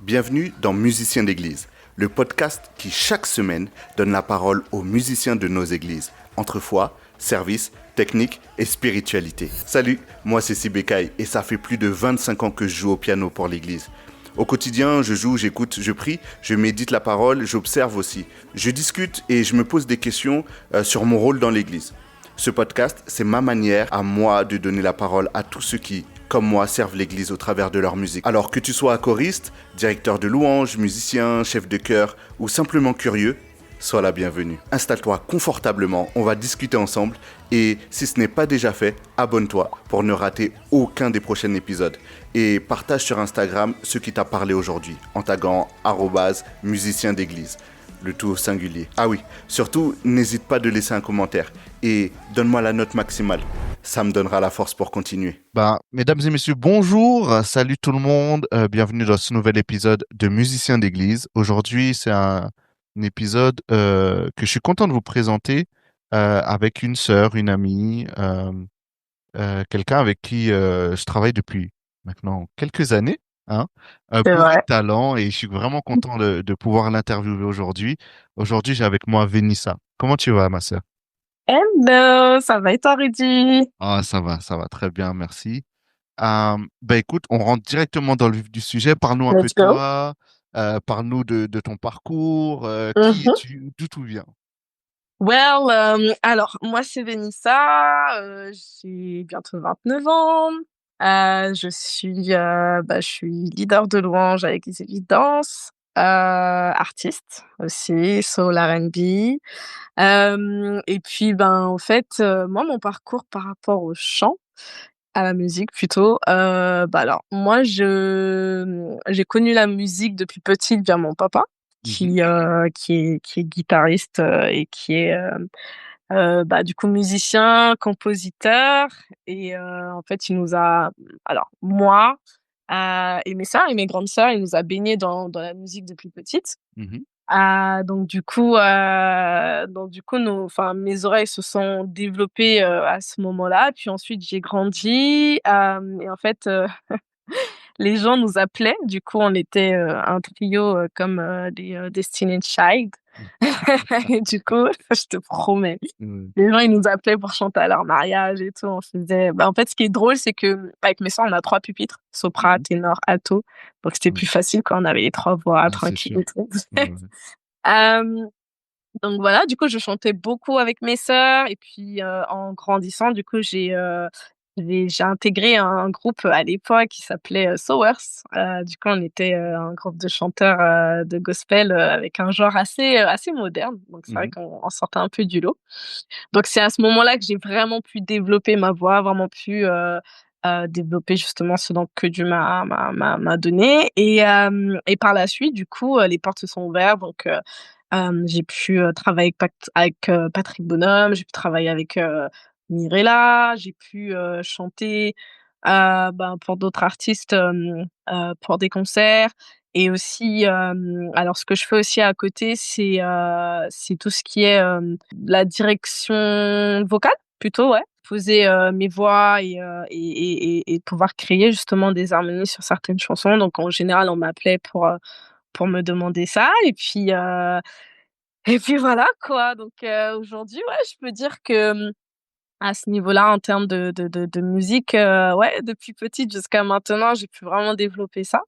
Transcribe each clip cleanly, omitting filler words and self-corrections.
Bienvenue dans Musiciens d'église, le podcast qui chaque semaine donne la parole aux musiciens de nos églises, entre foi, service, technique et spiritualité. Salut, moi c'est Sibécaï et ça fait plus de 25 ans que je joue au piano pour l'église. Au quotidien, je joue, j'écoute, je prie, je médite la parole, j'observe aussi. Je discute et je me pose des questions sur mon rôle dans l'église. Ce podcast, c'est ma manière à moi de donner la parole à tous ceux qui, comme moi, servent l'église au travers de leur musique. Alors que tu sois choriste, directeur de louange, musicien, chef de chœur ou simplement curieux, sois la bienvenue. Installe-toi confortablement, on va discuter ensemble et si ce n'est pas déjà fait, abonne-toi pour ne rater aucun des prochains épisodes. Et partage sur Instagram ce qui t'a parlé aujourd'hui en taguant @musicien d'église. Le tout au singulier. Ah oui, surtout, n'hésite pas de laisser un commentaire et donne-moi la note maximale. Ça me donnera la force pour continuer. Mesdames et messieurs, bonjour, salut tout le monde, bienvenue dans ce nouvel épisode de Musiciens d'église. Aujourd'hui, c'est un épisode que je suis content de vous présenter avec une sœur, une amie, quelqu'un avec qui je travaille depuis maintenant quelques années, hein, C'est bourré de vrai. talent et je suis vraiment content de pouvoir l'interviewer aujourd'hui. Aujourd'hui, j'ai avec moi Vénissa. Comment tu vas, ma sœur? Hello, ça va et toi, Rudy? Ah, ça va très bien, merci. Écoute, on rentre directement dans le vif du sujet. Parle-nous un peu Let's de go. toi, parle-nous de ton parcours, qui Mhm. es-tu, d'où tu viens? Well, alors, moi, c'est Vénissa, j'ai bientôt 29 ans. Je suis leader de louange avec les évidences, artiste aussi, soul R&B. Et puis, en fait, moi, mon parcours par rapport au chant, à la musique plutôt, alors moi j'ai connu la musique depuis petite via mon papa Mhm, qui est guitariste, et qui est, du coup musicien, compositeur et en fait il nous a alors moi, et mes sœurs et mes grandes sœurs, il nous a baignés dans la musique depuis petite. mhm, Donc du coup, mes oreilles se sont développées à ce moment-là. Puis ensuite, j'ai grandi et en fait, les gens nous appelaient. Du coup, on était un trio comme les Destiny's Child. Et du coup, je te promets, mhm, les gens ils nous appelaient pour chanter à leur mariage et tout. On faisait. En fait, ce qui est drôle, c'est que avec mes sœurs, on a trois pupitres, sopra, mhm, ténor, alto. Donc c'était ouais. plus facile quand on avait les trois voix Ah, c'est tranquilles sûr. et tout. Ouais, ouais. Euh, Donc voilà, du coup, je chantais beaucoup avec mes sœurs et puis, en grandissant, du coup, j'ai intégré un groupe à l'époque qui s'appelait, Sowers. Du coup, on était, un groupe de chanteurs, de gospel, avec un genre assez moderne. Donc c'est vrai Mhm, qu'on sortait un peu du lot. Donc c'est à ce moment-là que j'ai vraiment pu développer ma voix, vraiment pu, développer justement ce dont que Dieu m'a donné et par la suite, du coup, les portes se sont ouvertes donc j'ai pu, travailler avec Patrick Bonhomme, j'ai pu travailler avec, Mirella, j'ai pu, chanter, pour d'autres artistes, pour des concerts et aussi, alors ce que je fais aussi à côté, c'est tout ce qui est, la direction vocale plutôt, ouais. Poser, mes voix et pouvoir créer justement des harmonies sur certaines chansons. Donc en général, on m'appelait pour me demander ça et puis voilà quoi. Donc aujourd'hui, ouais, je peux dire que, à ce niveau-là, en termes de musique, ouais, depuis petite jusqu'à maintenant, j'ai pu vraiment développer ça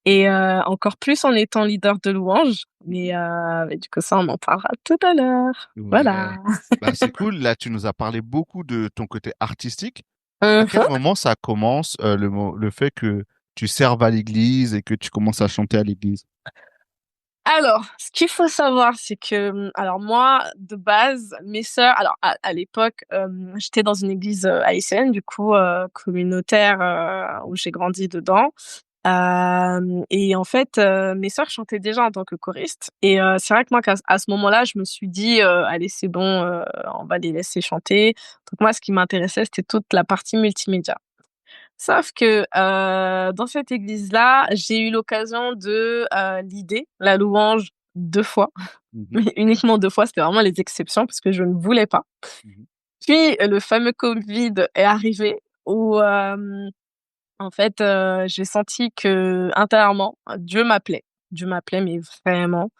et encore plus en étant leader de louange. Mais du coup, ça, on en parlera tout à l'heure. Voilà. ouais. C'est cool. Là, tu nous as parlé beaucoup de ton côté artistique. À quel Mmh. moment ça commence, le fait que tu serves à l'église et que tu commences à chanter à l'église? Alors, ce qu'il faut savoir, c'est que, alors moi, de base, mes sœurs alors à l'époque, j'étais dans une église, haïtienne, du coup, communautaire, où j'ai grandi dedans. Et en fait, mes sœurs chantaient déjà en tant que choristes et c'est vrai que moi à ce moment-là, je me suis dit: «Allez, c'est bon, on va les laisser chanter». Donc moi, ce qui m'intéressait, c'était toute la partie multimédia. Sauf que, dans cette église-là, j'ai eu l'occasion de, leader la louange 2 fois, Mhm, mais uniquement 2 fois, c'était vraiment les exceptions parce que je ne voulais pas. mhm, Puis, le fameux covid est arrivé où, En fait, j'ai senti que intérieurement, Dieu m'appelait. Dieu m'appelait, mais vraiment.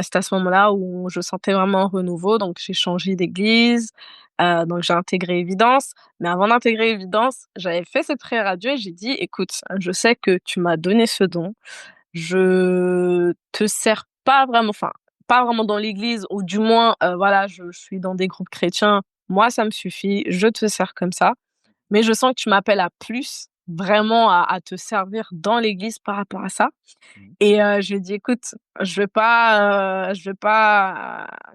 C'était à ce moment-là où je sentais vraiment un renouveau, donc j'ai changé d'église, donc j'ai intégré Évidence. Mais avant d'intégrer Évidence, j'avais fait cette prière à Dieu et j'ai dit: «Écoute, je sais que tu m'as donné ce don. Je te sers pas vraiment, enfin, pas vraiment dans l'église ou du moins, voilà, je suis dans des groupes chrétiens. Moi, ça me suffit, je te sers comme ça. Mais je sens que tu m'appelles à plus, vraiment à te servir dans l'église par rapport à ça». Mmh. Et je lui ai dit: «Écoute, je vais pas,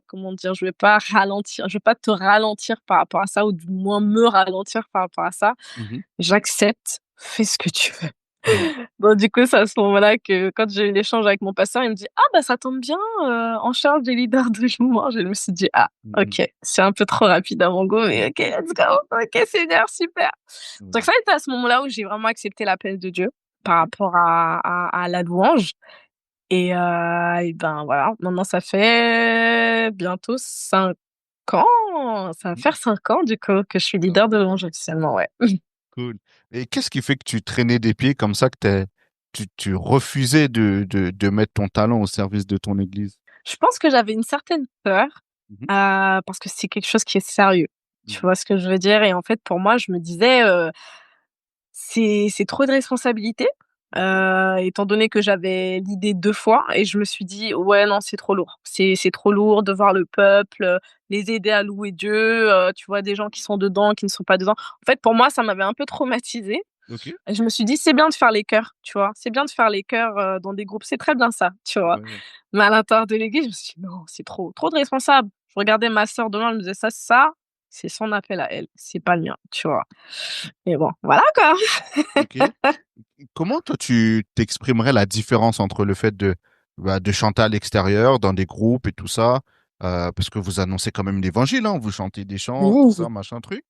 comment dire? Je vais pas ralentir, je vais pas te ralentir par rapport à ça ou du moins me ralentir par rapport à ça. Mmh. J'accepte, fais ce que tu veux». Mmh. Bon, du coup, c'est à ce moment-là que quand j'ai eu l'échange avec mon pasteur, il me dit: «Ah bah, ça tombe bien, en charge des leaders de louange». Et je me suis dit: «Ah, Mmh. OK, c'est un peu trop rapide à mon goût, mais OK, let's go. OK, Seigneur, super». Donc Ouais. ça a été à ce moment-là où j'ai vraiment accepté l'appel de Dieu par rapport à la louange. Et ben, voilà, maintenant ça fait bientôt 5 ans, ça va Mmh. faire 5 ans du coup que je suis Ah, leader de louange officiellement, ouais. cool. Et qu'est-ce qui fait que tu traînais des pieds comme ça, que tu refusais de mettre ton talent au service de ton église? Je pense que j'avais une certaine peur, Mmh. parce que c'est quelque chose qui est sérieux. Tu Mmh. vois ce que je veux dire? Et en fait, pour moi, je me disais, c'est trop de responsabilités, étant donné que j'avais l'idée 2 fois et je me suis dit: «Ouais, non, c'est trop lourd. C'est trop lourd de voir le peuple, les aider à louer Dieu, tu vois des gens qui sont dedans, qui ne sont pas dedans». En fait, pour moi, ça m'avait un peu traumatisée OK. et je me suis dit: «C'est bien de faire les chœurs», tu vois? «C'est bien de faire les chœurs, dans des groupes, c'est très bien ça», tu vois? Ouais, ouais. Mais à l'intérieur de l'église, je me suis dit: «Non, c'est trop de responsable». Je regardais ma sœur de loin, elle me disait: «Ça, c'est son appel à elle, c'est pas le mien», tu vois? Et bon, voilà quoi. OK. Comment toi tu t'exprimerais la différence entre le fait de chanter à l'extérieur, dans des groupes et tout ça, parce que vous annoncez quand même l'évangile, hein, vous chantez des chants, tout ça, Oui. machin truc.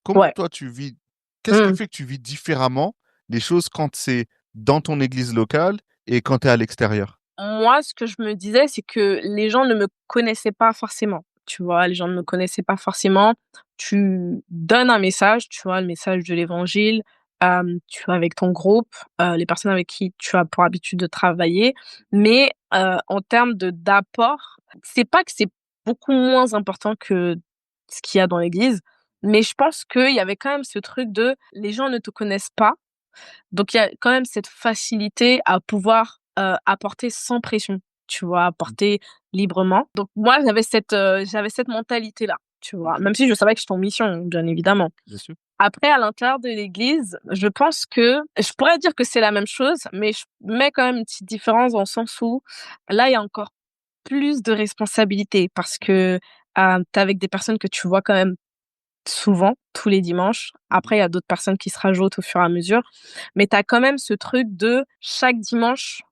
Comment Ouais. toi tu vis, qu'est-ce qui Mmh. fait que tu vis différemment les choses quand c'est dans ton église locale et quand tu es à l'extérieur? Moi, ce que je me disais, c'est que les gens ne me connaissaient pas forcément, tu vois? Les gens ne me connaissaient pas forcément. Tu donnes un message, tu vois? Le message de l'évangile, tu es avec ton groupe, les personnes avec qui tu as pour habitude de travailler, mais en termes de d'apport, c'est pas que c'est beaucoup moins important que ce qu'il y a dans l'église, mais je pense qu'il y avait quand même ce truc de les gens ne te connaissent pas. Donc il y a quand même cette facilité à pouvoir, apporter sans pression, tu vois? Mmh. Apporter librement. Donc moi j'avais cette mentalité-là, tu vois? OK, Même si je savais que j'étais en mission, bien évidemment. bien sûr. Après à l'intérieur de l'église, je pense que je pourrais dire que c'est la même chose, mais je mets quand même une petite différence dans le sens où là, il y a encore plus de responsabilités parce que, tu es avec des personnes que tu vois quand même souvent, tous les dimanches. Mmh. Après, il y a d'autres personnes qui se rajoutent au fur et à mesure. Mais tu as quand même ce truc de chaque dimanche,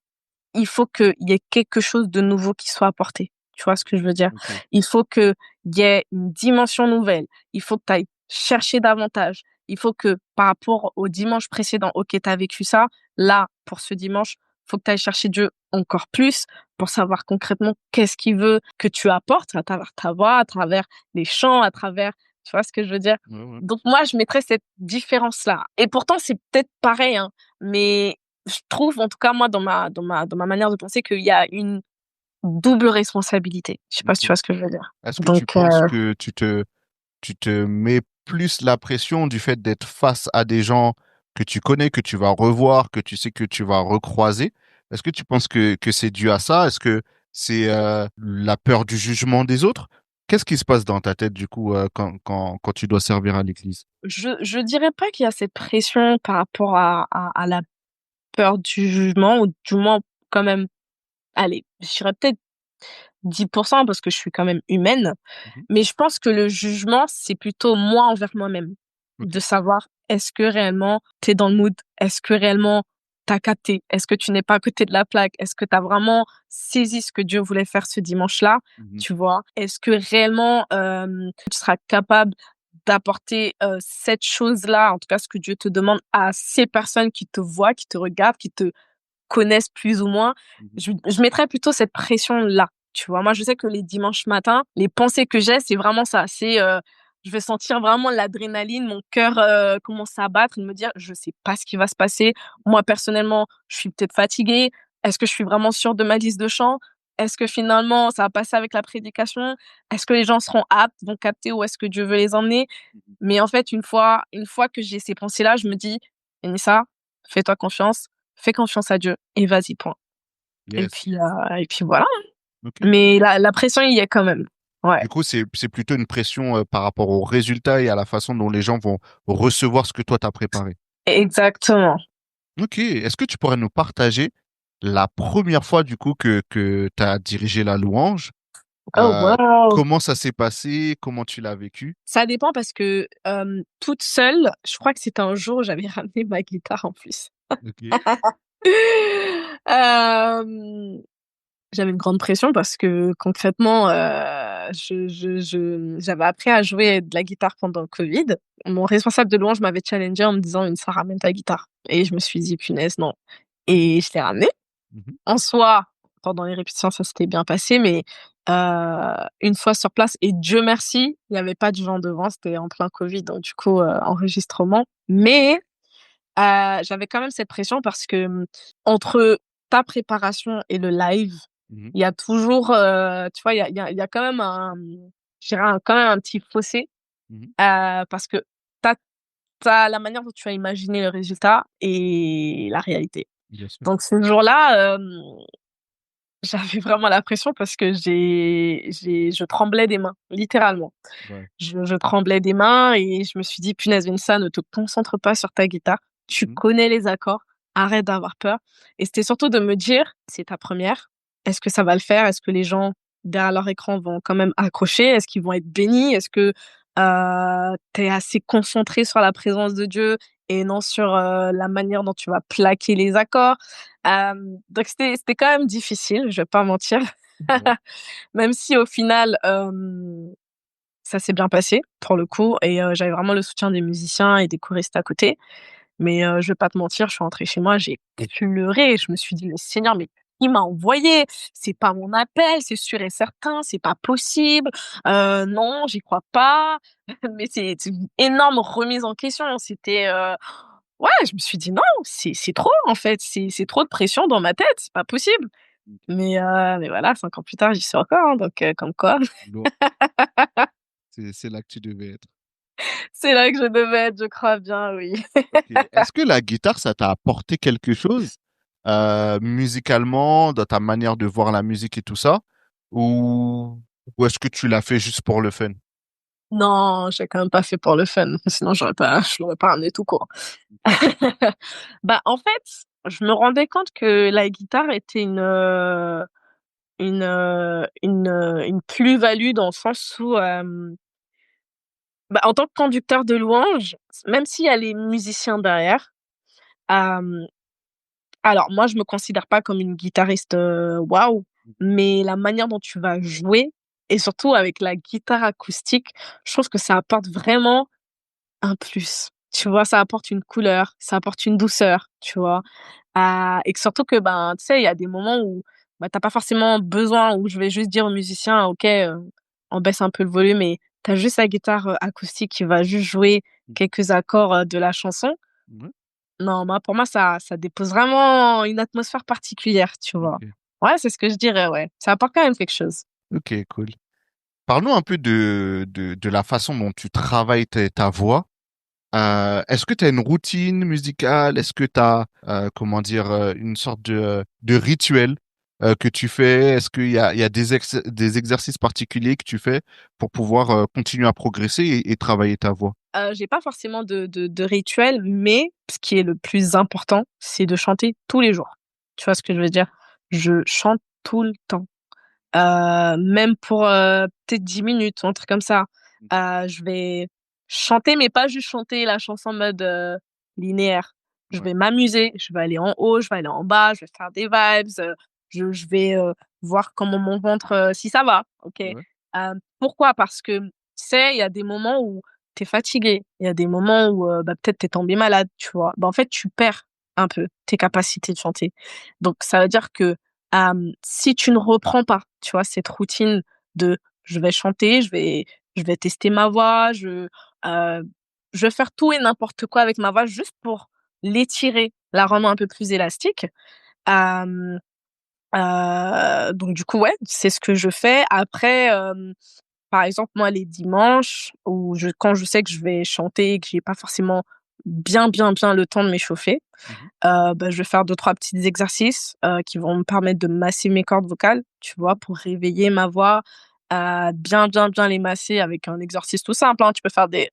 il faut qu'il y ait quelque chose de nouveau qui soit apporté. Tu vois ce que je veux dire? OK. Il faut qu'il y ait une dimension nouvelle. Il faut que tu ailles chercher davantage. Il faut que par rapport au dimanche précédent, OK, tu as vécu ça. Là, pour ce dimanche, il faut que tu ailles chercher Dieu encore plus pour savoir concrètement qu'est-ce qu'il veut que tu apportes à travers ta voix, à travers les chants, à travers, tu vois ce que je veux dire? Ouais, ouais. Donc moi, je mettrais cette différence-là. Et pourtant, c'est peut-être pareil, hein, mais je trouve, en tout cas, moi, dans ma manière de penser, qu'il y a une double responsabilité. Je sais pas si tu OK. vois ce que je veux dire? Est-ce que tu Donc, penses que tu te mets plus la pression du fait d'être face à des gens que tu connais, que tu vas revoir, que tu sais que tu vas recroiser? Est-ce que tu penses que c'est dû à ça? Est-ce que c'est la peur du jugement des autres? Qu'est-ce qui se passe dans ta tête du coup quand tu dois servir à l'église? je dirais pas qu'il y a cette pression par rapport à la peur du jugement ou du moins quand même, allez, je dirais peut-être 10% parce que je suis quand même humaine. Mhm. Mais je pense que le jugement, c'est plutôt moi envers moi-même. Ok. De savoir, est-ce que réellement tu es dans le mood? Est-ce que réellement tu as capté? Est-ce que tu n'es pas à côté de la plaque? Est-ce que tu as vraiment saisi ce que Dieu voulait faire ce dimanche-là? Mhm. Tu vois? Est-ce que réellement, tu seras capable d'apporter, cette chose-là, en tout cas ce que Dieu te demande à ces personnes qui te voient, qui te regardent, qui te connaissent plus ou moins? Mhm. Je mettrais plutôt cette pression-là, tu vois? Moi, je sais que les dimanches matins, les pensées que j'ai, c'est vraiment ça, c'est, je vais sentir vraiment l'adrénaline, mon cœur commencer à battre et me dire, je sais pas ce qui va se passer. Moi, personnellement, je suis peut-être fatiguée. Est-ce que je suis vraiment sûre de ma liste de chants? Est-ce que finalement, ça va passer avec la prédication? Est-ce que les gens seront aptes, vont capter où est-ce que Dieu veut les emmener? Mais en fait, une fois que j'ai ces pensées-là, je me dis, Enissa, fais-toi confiance, fais confiance à Dieu et vas-y, point. Et Yes. puis, voilà. Ok. Mais la pression il y est quand même. Ouais, Du coup, c'est plutôt une pression par rapport aux résultats et à la façon dont les gens vont recevoir ce que toi t'as préparé. exactement. Ok. Est-ce que tu pourrais nous partager la première fois du coup que tu as dirigé la louange? Oh waouh! Comment ça s'est passé? Comment tu l'as vécu? Ça dépend parce que, toute seule, je crois que c'était un jour où j'avais ramené ma guitare en plus. Ok. Hem, J'avais une grande pression parce que concrètement, j'avais appris à jouer de la guitare pendant le covid. Mon responsable de louange m'avait challengée en me disant: «Une fois ramène ta guitare» et je me suis dit: «Punaise, non» et je l'ai ramenée. Mhm. En soi, pendant les répétitions, ça s'était bien passé, mais une fois sur place et Dieu merci, il y avait pas de gens devant, c'était en plein covid, donc du coup, enregistrement. Mais j'avais quand même cette pression parce que, entre ta préparation et le live, Mhm. il y a toujours, tu vois, il y a quand même je dirais quand même un petit fossé, Mhm. parce que tu as la manière dont tu as imaginé le résultat et la réalité. Bien sûr. Donc ce jour-là, j'avais vraiment la pression parce que je tremblais des mains, littéralement. Ouais. Je tremblais des mains et je me suis dit: «Punaise Vinça, ne te concentre pas sur ta guitare. Tu Mhm. connais les accords, arrête d'avoir peur» et c'était surtout de me dire: «C'est ta première. Est-ce que ça va le faire? Est-ce que les gens derrière leur écran vont quand même accrocher? Est-ce qu'ils vont être bénis? Est-ce que, tu es assez concentré sur la présence de Dieu et non sur, la manière dont tu vas plaquer les accords?» Donc c'était quand même difficile, je vais pas mentir. Ouais. Même si au final, ça s'est bien passé pour le coup et j'avais vraiment le soutien des musiciens et des choristes à côté. Mais je vais pas te mentir, je suis rentrée chez moi, j'ai pleuré. Je me suis dit: «Mais Seigneur, mais qui m'a envoyé? C'est pas mon appel, c'est sûr et certain, c'est pas possible. Non, j'y crois pas». Mais c'est une énorme remise en question. C'était, ouais, je me suis dit: «Non, c'est trop en fait, c'est trop de pression dans ma tête, c'est pas possible». Ok. Mais voilà, 5 ans plus tard, j'y suis encore, hein, donc comme quoi. Bon, c'est là que tu devais être. C'est là que je devais être, je crois bien, oui. Ok. Est-ce que la guitare, ça t'a apporté quelque chose musicalement, dans ta manière de voir la musique et tout ça? Ou, ou est-ce que tu l'as fait juste pour le fun? Non, j'ai quand même pas fait pour le fun, sinon je l'aurais pas ramené tout court. Bah, en fait, je me rendais compte que la guitare était une plus-value dans le sens où, bah, en tant que conducteur de louange, même s'il y a les musiciens derrière, hem alors moi, je me considère pas comme une guitariste, waouh, mais la manière dont tu vas jouer et surtout avec la guitare acoustique, je trouve que ça apporte vraiment un plus. Tu vois? Ça apporte une couleur, ça apporte une douceur, tu vois? Et que surtout que, ben, tu sais, il y a des moments où, bah, tu pas forcément besoin où je vais juste dire au musicien: «OK, on baisse un peu le volume» et tu as juste la guitare, acoustique qui va juste jouer quelques accords, de la chanson. Ouais. Non, moi, pour moi, ça dépose vraiment une atmosphère particulière, tu vois? Ok. Ouais, c'est ce que je dirais, ouais. Ça apporte quand même quelque chose. Ok, cool. Parlons un peu de la façon dont tu travailles ta voix. Est-ce que tu as une routine musicale? Est-ce que tu as, comment dire, une sorte de rituel que tu fais? Est-ce qu'il y a des exercices particuliers que tu fais pour pouvoir continuer à progresser et travailler ta voix? J'ai pas forcément de rituel, mais ce qui est le plus important, c'est de chanter tous les jours. Tu vois ce que je veux dire? Je chante tout le temps. Même pour, peut-être 10 minutes ou un truc comme ça. Je vais chanter, mais pas juste chanter la chanson en mode, linéaire. Je Ouais, vais m'amuser, je vais aller en haut, je vais aller en bas, je vais faire des vibes, je vais, voir comment mon ventre, si ça va, OK? ouais, Pourquoi? Parce que, tu sais, il y a des moments où tu es fatigué, il y a des moments où, bah, peut-être tu es tombé malade, tu vois? Bah, en fait, tu perds un peu tes capacités de chanter. Donc ça veut dire que, si tu ne reprends pas, tu vois, cette routine de je vais chanter, je vais je vais tester ma voix, je vais faire tout et n'importe quoi avec ma voix juste pour l'étirer, la rendre un peu plus élastique. Hem, donc du coup, ouais, c'est ce que je fais. Après, par exemple, moi, les dimanches où quand je sais que je vais chanter et que j'ai pas forcément bien le temps de m'échauffer, Mhm. bah, je vais faire 2-3 petits exercices, qui vont me permettre de masser mes cordes vocales, tu vois? Pour réveiller ma voix, bien les masser avec un exercice tout simple, hein. Tu peux faire des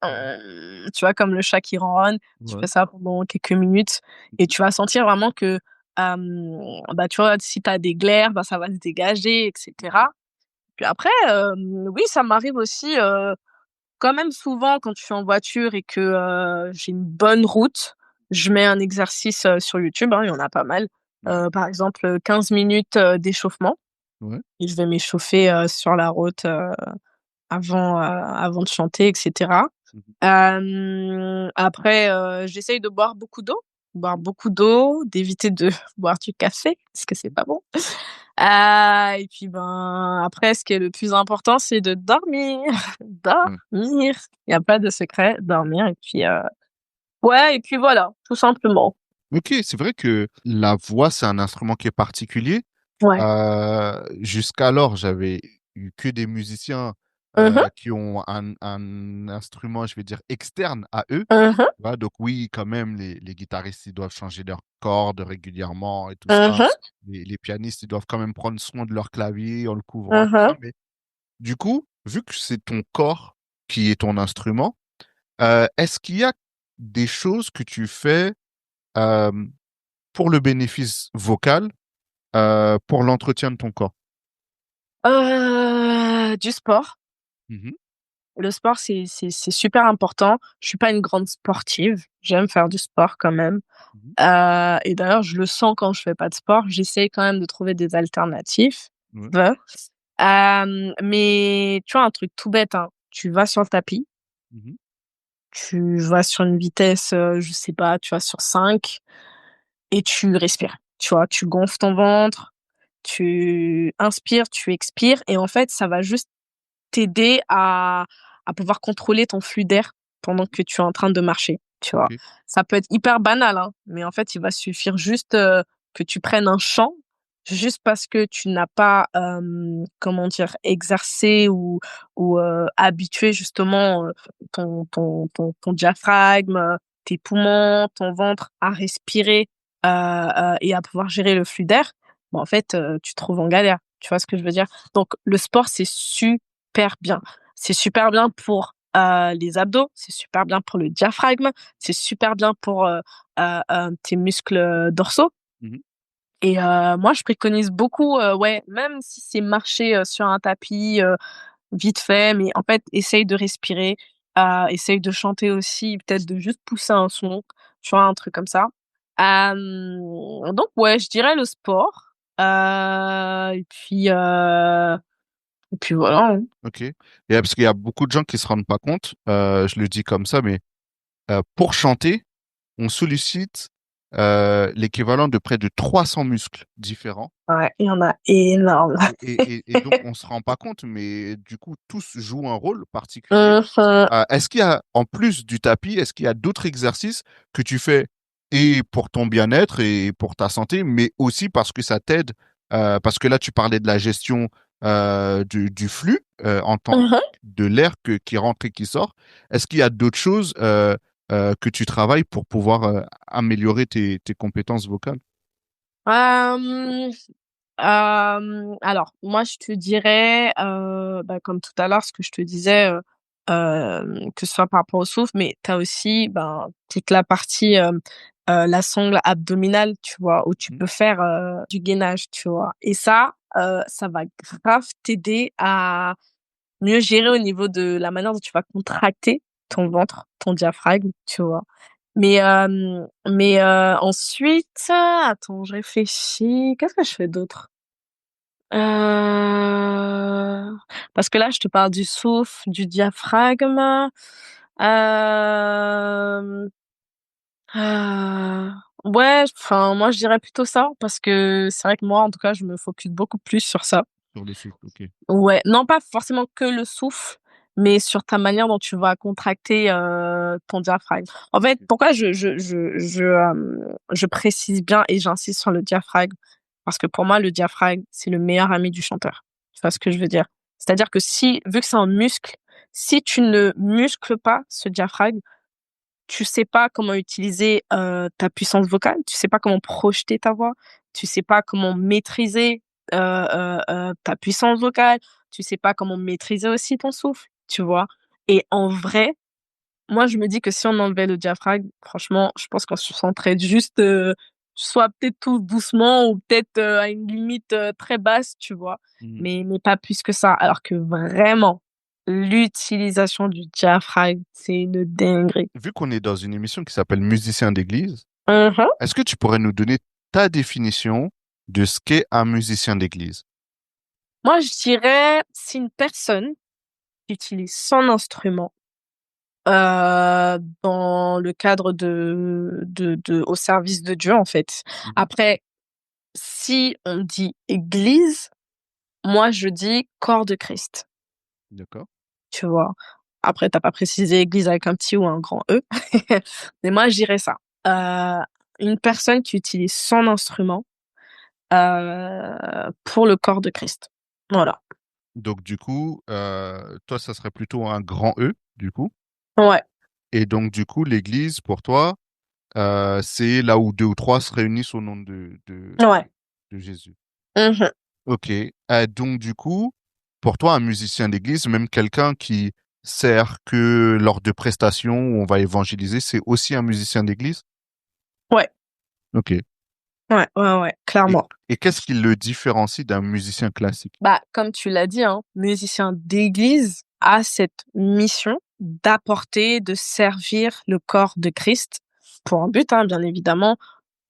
tu vois? Comme le chat qui ronronne. Tu Ouais. fais ça pendant quelques minutes et tu vas sentir vraiment que, bah, tu vois? Si tu as des glaires, bah, ça va se dégager et cetera. Puis après, oui, ça m'arrive aussi, quand même souvent quand je suis en voiture et que, j'ai une bonne route, je mets un exercice, sur YouTube, hein, il y en a pas mal. Mhm. Par exemple, 15 minutes, d'échauffement Ouais. et je vais m'échauffer, sur la route, avant de chanter et cetera. Mhm. Après, j'essaye de boire beaucoup d'eau, d'éviter de boire du café parce que c'est pas bon. Et puis, ben, après ce qui est le plus important, c'est de dormir, Ouais. dormir. Il y a pas de secret, dormir et puis, ouais et puis voilà, tout simplement. Ok, c'est vrai que la voix, c'est un instrument qui est particulier. Ouais. Jusqu'alors, j'avais eu que des musiciens Mmh mh. qui ont un instrument, je vais dire, externe à eux. Mmh. Tu vois, donc oui, quand même, les guitaristes, ils doivent changer leurs cordes régulièrement et tout ça. Mmh. Les pianistes, ils doivent quand même prendre soin de leur clavier en le couvrant et tout Mmh. ça. Mais du coup, vu que c'est ton corps qui est ton instrument, est-ce qu'il y a des choses que tu fais euh, pour le bénéfice vocal, pour l'entretien de ton corps? Du sport. Mhm. Le sport, c'est super important. Je suis pas une grande sportive, j'aime faire du sport quand même. Mhm. Et d'ailleurs, je le sens quand je fais pas de sport. J'essaye quand même de trouver des alternatives. Ouais. Ve Mais tu vois, un truc tout bête, hein, tu vas sur le tapis, Mhm. tu vas sur une vitesse, je sais pas, tu vas sur 5 et tu respires. Tu vois? Tu gonfles ton ventre, tu inspires, tu expires et en fait, ça va juste t'aider à pouvoir contrôler ton flux d'air pendant que tu es en train de marcher, tu vois? Ok. Ça peut être hyper banal, hein, mais en fait, il va suffire juste, que tu prennes un champ, juste parce que tu n'as pas, comment dire? Exercé ou habitué justement, ton diaphragme, tes poumons, ton ventre à respirer, et à pouvoir gérer le flux d'air. Bah, en fait, tu te trouves en galère. Tu vois ce que je veux dire? Donc le sport, c'est super bien. C'est super bien pour, les abdos, c'est super bien pour le diaphragme, c'est super bien pour, tes muscles, dorsaux Mhm. et moi je préconise beaucoup, ouais, même si c'est marcher, sur un tapis, vite fait, mais en fait, essaye de respirer, essaye de chanter aussi, peut-être de juste pousser un son, tu vois? Un truc comme ça. Donc ouais, je dirais le sport, et puis voilà, hein. Ok. Et parce qu'il y a beaucoup de gens qui se rendent pas compte, je le dis comme ça, mais pour chanter, on sollicite l'équivalent de près de 300 muscles différents. Ouais, il y en a énorme. Et donc, on se rend pas compte, mais du coup, tous jouent un rôle particulier. Mmh mh. Est-ce qu'il y a, en plus du tapis, est-ce qu'il y a d'autres exercices que tu fais et pour ton bien-être et pour ta santé, mais aussi parce que ça t'aide, parce que là, tu parlais de la gestion du flux en temps Mmh. de l'air qui rentre et qui sort. Est-ce qu'il y a d'autres choses que tu travailles pour pouvoir améliorer tes compétences vocales? Hem, alors moi je te dirais, bah, comme tout à l'heure ce que je te disais, que ce soit par rapport au souffle, mais tu as aussi, ben, toute la partie, la sangle abdominale, tu vois? Où tu Mhm. peux faire, du gainage, tu vois? Et ça va grave t'aider à mieux gérer au niveau de la manière dont tu vas contracter ton Mhm. ventre, ton diaphragme, tu vois? Ensuite, attends, je réfléchis, qu'est-ce que je fais d'autre? Heu, Parce que là, je te parle du souffle, du diaphragme, hem, ouais, enfin, moi, je dirais plutôt ça parce que c'est vrai que moi, en tout cas, je me focus beaucoup plus sur ça. Sur le souffle, ok. Ouais, non pas forcément que le souffle, mais sur ta manière dont tu vas contracter ton diaphragme. En fait, pourquoi je précise bien et j'insiste sur le diaphragme? Parce que pour moi, le diaphragme, c'est le meilleur ami du chanteur. Tu vois ce que je veux dire? C'est-à-dire que si, vu que c'est un muscle, si tu ne muscles pas ce diaphragme, tu sais pas comment utiliser ta puissance vocale, tu sais pas comment projeter ta voix, tu sais pas comment maîtriser ta puissance vocale, tu sais pas comment maîtriser aussi ton souffle, tu vois. Et en vrai, moi je me dis que si on enlevait le diaphragme, franchement, je pense qu'on se sentirait juste soit peut-être tout doucement ou peut-être à une limite très basse, tu vois. Mhm. Mais pas plus que ça. Alors que vraiment, l'utilisation du diaphragme, c'est une dinguerie. Vu qu'on est dans une émission qui s'appelle Musicien d'église, Mhm. est-ce que tu pourrais nous donner ta définition de ce qu'est un musicien d'église? Moi, je dirais, c'est une personne qui utilise son instrument dans le cadre au service de Dieu, en fait. Mhm. Après, si on dit église, moi, je dis corps de Christ, D'accord. tu vois. Après, t'as pas précisé église avec un petit ou un grand E. Mais moi, je dirais ça. Euh, une personne qui utilise son instrument pour le corps de Christ. Voilà. Donc, du coup, toi, ça serait plutôt un grand E, du coup. Ouais, Et donc, du coup, l'église, pour toi, c'est là où deux ou trois se réunissent au nom ouais. de Jésus. Mhm. Ok. Donc, du coup, pour toi, un musicien d'église, même quelqu'un qui sert que lors de prestations où on va évangéliser, c'est aussi un musicien d'église? Ouais, Ok. ouais, Et, clairement. et qu'est-ce qui le différencie d'un musicien classique? Bah, comme tu l'as dit, hein, musicien d'église a cette mission d'apporter, de servir le corps de Christ pour un but, hein, bien évidemment,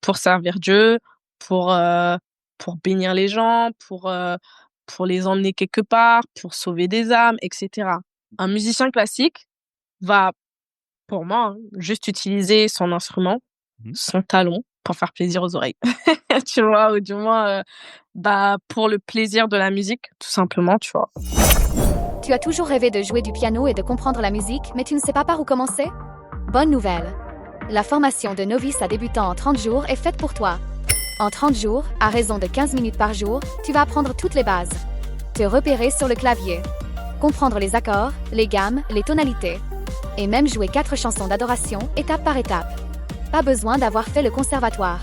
pour servir Dieu, pour, euh, pour bénir les gens, pour les emmener quelque part, pour sauver des âmes, etc. Un musicien classique va, pour moi, hein, juste utiliser son instrument, Mhm. son talon, pour faire plaisir aux oreilles. Tu vois, ou du moins, bah, pour le plaisir de la musique, tout simplement, tu vois. Tu as toujours rêvé de jouer du piano et de comprendre la musique, mais tu ne sais pas par où commencer? Bonne nouvelle! La formation de novice à débutant en 30 jours est faite pour toi. En 30 jours, à raison de 15 minutes par jour, tu vas apprendre toutes les bases. Te repérer sur le clavier. Comprendre les accords, les gammes, les tonalités. Et même jouer 4 chansons d'adoration, étape par étape. Pas besoin d'avoir fait le conservatoire.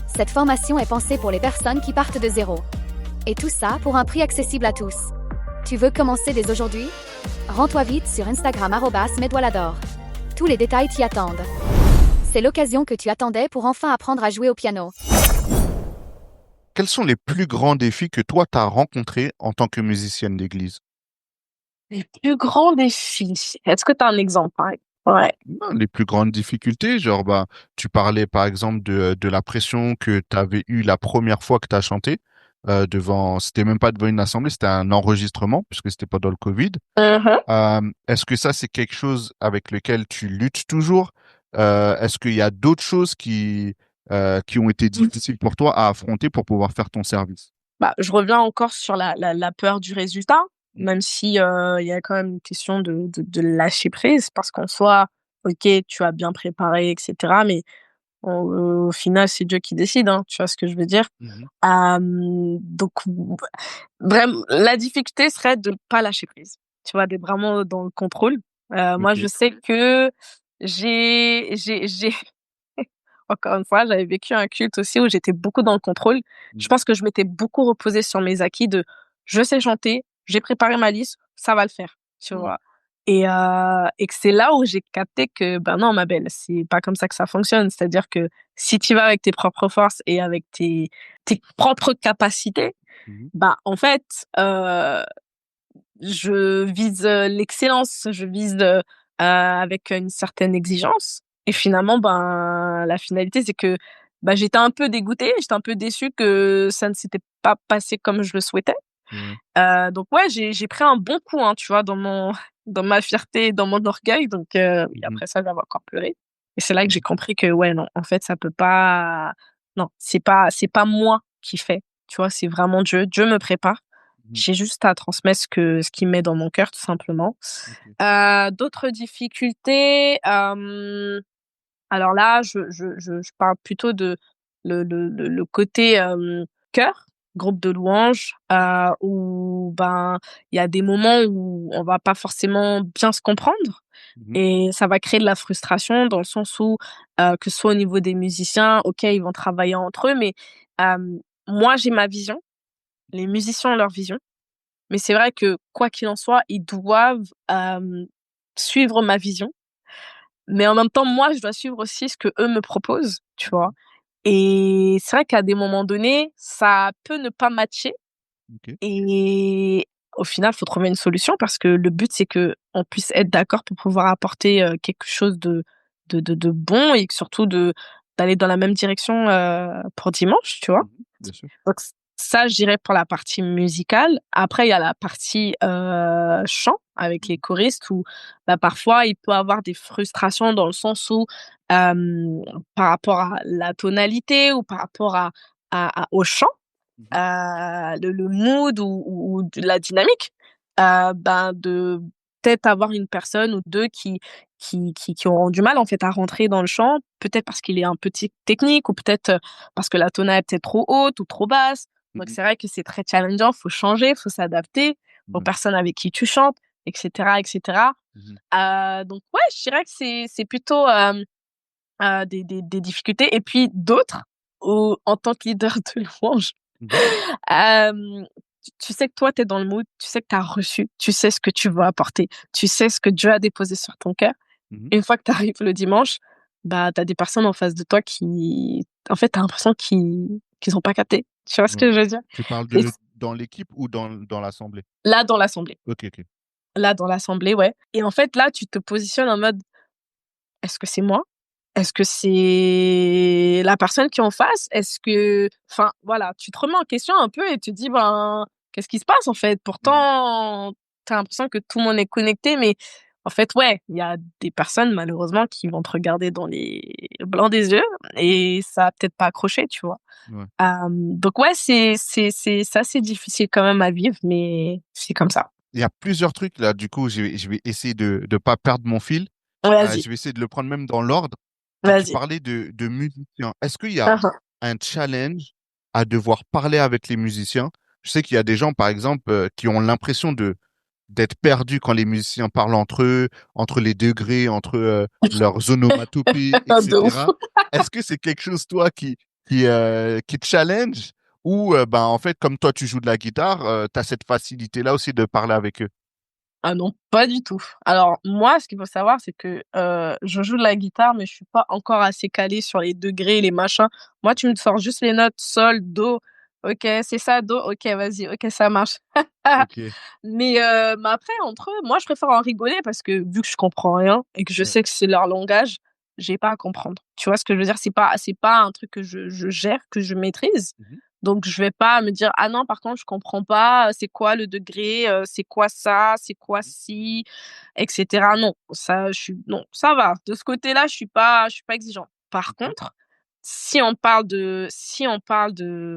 Cette formation est pensée pour les personnes qui partent de zéro. Et tout ça pour un prix accessible à tous. Tu veux commencer dès aujourd'hui? Rends-toi vite sur Instagram @medwalador. Tous les détails t'y attendent. C'est l'occasion que tu attendais pour enfin apprendre à jouer au piano. Quels sont les plus grands défis que toi, tu as rencontrés en tant que musicienne d'église? Les plus grands défis. Est-ce que tu as un exemple, par exemple? Ouais. Non, les plus grandes difficultés, genre, bah, tu parlais par exemple de la pression que tu avais eue la première fois que tu as chanté devant, c'était même pas devant une assemblée, c'était un enregistrement, puisque c'était pas dans le Covid. Mhm. Est-ce que ça, c'est quelque chose avec lequel tu luttes toujours? Est-ce qu'il y a d'autres choses qui ont été difficiles pour toi à affronter pour pouvoir faire ton service? Bah, je reviens encore sur la peur du résultat, même si il y a quand même une question de lâcher prise, parce qu'en soi, ok, tu as bien préparé, etc. Mais au final, c'est Dieu qui décide, hein, tu vois ce que je veux dire? Mhm. Donc, vraiment, la difficulté serait de ne pas lâcher prise. Tu vois, d'être vraiment dans le contrôle. Moi, Ok. je sais que j'ai encore une fois, j'avais vécu un culte aussi où j'étais beaucoup dans le contrôle. Je Mhm. pense que je m'étais beaucoup reposée sur mes acquis de je sais chanter, j'ai préparé ma liste, ça va le faire, tu Mhm. vois. Et que c'est là où j'ai capté que, ben non, ma belle, c'est pas comme ça que ça fonctionne. C'est-à-dire que si tu vas avec tes propres forces et avec tes propres capacités, Mhm. bah, en fait, je vise l'excellence, je vise avec une certaine exigence. Et finalement, ben, la finalité, c'est que bah, j'étais un peu dégoûtée, j'étais un peu déçue que ça ne s'était pas passé comme je le souhaitais. Ouais. Donc ouais, j'ai pris un bon coup, hein, tu vois, dans mon dans ma fierté, dans mon orgueil. Donc oui, Mhm. après ça, j'avais encore pleuré. Et c'est là que j'ai Mhm. compris que ouais, non, en fait, ça peut pas. Non, c'est pas moi qui fais. Tu vois, c'est vraiment Dieu. Dieu me prépare. J'ai juste à transmettre ce qui met dans mon cœur, tout simplement. Ok. D'autres difficultés, alors là, je parle plutôt de le côté chœur, groupe de louanges, où ben il y a des moments où on va pas forcément bien se comprendre Mhm. et ça va créer de la frustration dans le sens où que ce soit au niveau des musiciens, ok, ils vont travailler entre eux, mais moi j'ai ma vision, les musiciens ont leur vision, mais c'est vrai que quoi qu'il en soit, ils doivent suivre ma vision, mais en même temps, moi, je dois suivre aussi ce que eux me proposent, tu vois. Et c'est vrai qu'à des moments donnés, ça peut ne pas matcher. Ok. Et au final, faut trouver une solution parce que le but, c'est que on puisse être d'accord pour pouvoir apporter quelque chose de bon et que surtout d'aller dans la même direction pour dimanche, tu vois. Mhm. Bien sûr. Donc ça, je dirais pour la partie musicale. Après, il y a la partie chant avec les choristes où bah, parfois il peut avoir des frustrations dans le sens où par rapport à la tonalité ou par rapport au chant, Mhm. le mood ou de la dynamique, ben de peut-être avoir une personne ou deux qui auront du mal en fait à rentrer dans le chant, peut-être parce qu'il est un peu technique ou peut-être parce que la tona est peut-être trop haute ou trop basse. Donc Mhm. c'est vrai que c'est très challengeant, faut changer, faut s'adapter aux Ouais. personnes avec qui tu chantes, etc., etc. Mhm. Donc ouais, je dirais que c'est plutôt des difficultés et puis d'autres où en tant que leader de louange, Mhm. tu sais que toi, tu es dans le mood, tu sais que tu as reçu, tu sais ce que tu veux apporter, tu sais ce que Dieu a déposé sur ton cœur. Mhm. Une fois que tu arrives le dimanche, bah, tu as des personnes en face de toi qui, en fait, tu as l'impression qu'ils ont pas capté. Tu vois ce Ouais. que je veux dire? Tu parles Et de dans l'équipe ou dans l'assemblée? là, dans l'assemblée. Ok, ok. Là, dans l'assemblée, ouais. Et en fait, là, tu te positionnes en mode, est-ce que c'est moi? Est-ce que c'est la personne qui est en face? Est-ce que enfin, voilà, tu te remets en question un peu et tu te dis: «Ben, qu'est-ce qui se passe, en fait?» Mhm. Pourtant, tu as l'impression que tout le monde est connecté, mais en fait, ouais, il y a des personnes, malheureusement, qui vont te regarder dans les blancs des yeux et ça va peut-être pas accrocher, tu vois? Ouais. Donc ouais, c'est assez difficile quand même à vivre, mais c'est comme ça. Il y a plusieurs trucs là, du coup, je vais essayer de ne pas perdre mon fil. Vas-y, Je vais essayer de le prendre même dans l'ordre. Tu vas-y. parlais de musiciens. Est-ce qu'il y a Hein, hein. un challenge à devoir parler avec les musiciens? Je sais qu'il y a des gens, par exemple, qui ont l'impression d'être perdus quand les musiciens parlent entre eux, entre les degrés, entre leurs onomatopées, De ouf. etc. Est-ce que c'est quelque chose, toi, qui te challenge? Ou, ben, en fait, comme toi, tu joues de la guitare, tu as cette facilité-là aussi de parler avec eux? Ah non, pas du tout. Alors moi, ce qu'il faut savoir, c'est que, je joue de la guitare, mais je suis pas encore assez calée sur les degrés, les machins. Moi, tu me sors juste les notes sol, do, OK, c'est ça do, OK, vas-y, OK, ça marche. Ok. Mais après entre eux, moi, je préfère en rigoler parce que vu que je comprends rien et que je Ouais. sais que c'est leur langage, j'ai pas à comprendre. Tu vois ce que je veux dire? C'est pas un truc que je gère, que je maîtrise. Mhm. Donc je vais pas me dire: «Ah non, par contre, je comprends pas, c'est quoi le degré, c'est quoi ça, c'est quoi ci?» et cetera. Non, ça je suis non, ça va. De ce côté-là, je suis pas exigeante. Par Ok. contre, si on parle de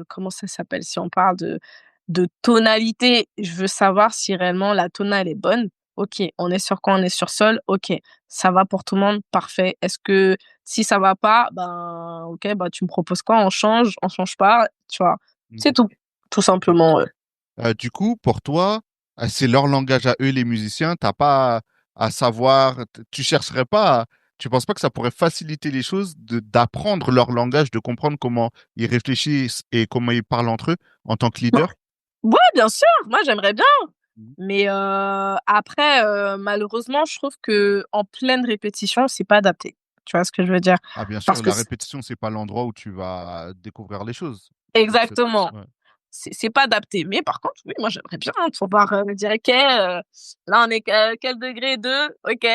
comment ça s'appelle? Si on parle de tonalité, je veux savoir si réellement la tona elle est bonne. OK, on est sur quoi? On est sur sol, OK. Ça va pour tout le monde, parfait. Est-ce que si ça va pas, ben, OK, bah, tu me proposes quoi? On change pas, tu vois? C'est Mhm. tout, tout Ok. simplement, Du coup, pour toi, c'est leur langage à eux, les musiciens. T'as pas à savoir, tu chercherais pas, tu penses pas que ça pourrait faciliter les choses d'apprendre leur langage, de comprendre comment ils réfléchissent et comment ils parlent entre eux en tant que Bah, leader? ouais, bien sûr, moi j'aimerais bien, Mhm. mais après, malheureusement, je trouve qu'en pleine répétition, c'est pas adapté. Tu vois ce que je veux dire? Ah, bien sûr, Parce que la c répétition, c'est pas l'endroit où tu vas découvrir les choses. C'est- exactement. ouais. C'est pas adapté. Mais par contre, oui, moi, j'aimerais bien pouvoir, me dire: «OK, là, on est quel degré? 2, OK,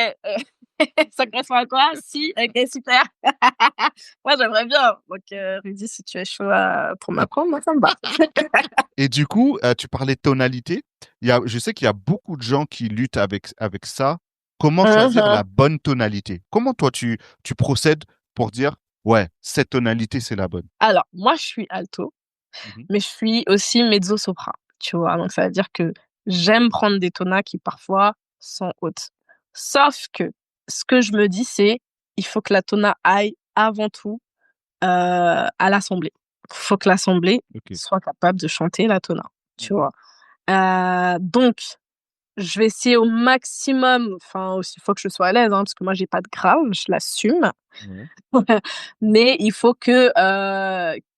ça correspond à quoi? Si, OK, super». Moi, j'aimerais bien. Donc, Rudy, si tu es chaud, pour m'apprendre, moi, ça me va. Et du coup, tu parlais de tonalité. Je sais qu'il y a beaucoup de gens qui luttent avec ça. Comment Mmh choisir mh. la bonne tonalité? Comment toi, tu procèdes pour dire, ouais, cette tonalité, c'est la bonne? Alors, moi, je suis alto, Mhm. mais je suis aussi mezzo-sopran. tu vois. Donc ça veut dire que j'aime prendre des tonas qui parfois sont hautes. Sauf que ce que je me dis, c'est il faut que la tona aille avant tout à l'assemblée. Il faut que l'assemblée Ok. soit capable de chanter la tona, tu Mhm. vois. Donc, je vais essayer au maximum, enfin, aussi, il faut que je sois à l'aise, hein, parce que moi, j'ai pas de grave, je l'assume. Ouais. Mais il faut que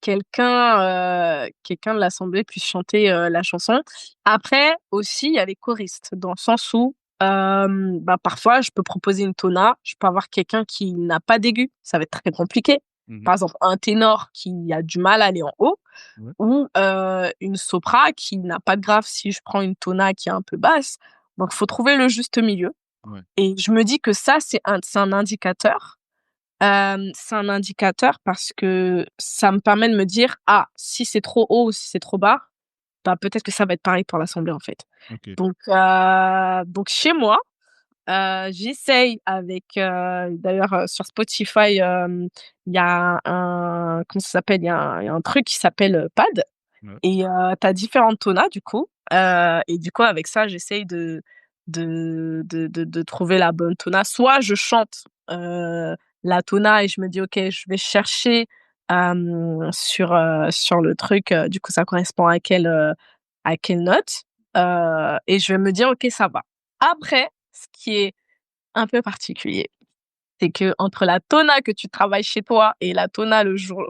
quelqu'un de l'assemblée puisse chanter la chanson. Après, aussi, il y a les choristes, dans le sens où parfois, je peux proposer une tona, je peux avoir quelqu'un qui n'a pas d'aigu, ça va être très compliqué. Mhm. Par exemple, un ténor qui a du mal à aller en haut, Ouais. ou une sopra qui n'a pas de grave si je prends une tona qui est un peu basse. Donc, il faut trouver le juste milieu. Ouais. Et je me dis que ça, c'est un indicateur. C'est un indicateur parce que ça me permet de me dire: «Ah, si c'est trop haut ou si c'est trop bas, bah, peut-être que ça va être pareil pour l'assemblée, en fait». Ok. Donc chez moi, j'essaye avec, d'ailleurs, sur Spotify, il y a comment ça s'appelle? Il y a un truc qui s'appelle, Pad, Ouais. et tu as différentes tonas du coup, et du coup avec ça j'essaye de trouver la bonne tona. Soit je chante, la tona et je me dis: «OK, je vais chercher, sur le truc, du coup ça correspond à quelle note?» Et je vais me dire: «OK, ça va». Après, ce qui est un peu particulier, c'est que entre la tona que tu travailles chez toi et la tona le jour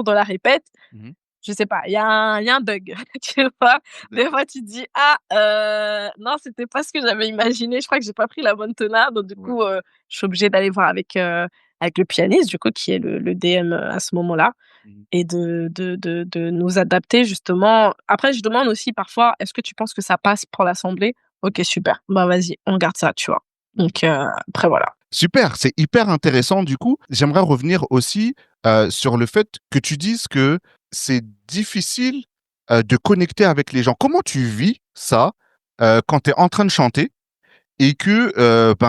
de la répète, Mhm. je sais pas, il y a un bug, tu vois? Des fois, tu te dis: «Ah, non, c'était pas ce que j'avais imaginé, je crois que j'ai pas pris la bonne tona», donc du Ouais. coup, je suis obligée d'aller voir avec le pianiste, du coup, qui est le DM, à ce moment-là, Mhm. et de nous adapter justement. Après, je demande aussi parfois: «Est-ce que tu penses que ça passe pour l'assemblée?» «OK, super, bah, vas-y, on garde ça», tu vois? Donc après voilà. Super, c'est hyper intéressant du coup. J'aimerais revenir aussi sur le fait que tu dises que c'est difficile de connecter avec les gens. Comment tu vis ça quand tu es en train de chanter et que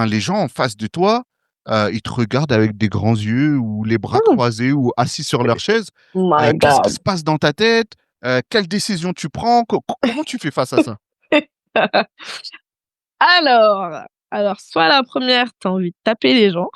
les gens en face de toi, ils te regardent avec des grands yeux ou les bras Mmh. croisés ou assis sur leur chaise? My Qu'est-ce qui God. se passe dans ta tête? Quelle décision tu prends? Comment tu fais face à ça? Alors, soit la première, tu as envie de taper les gens.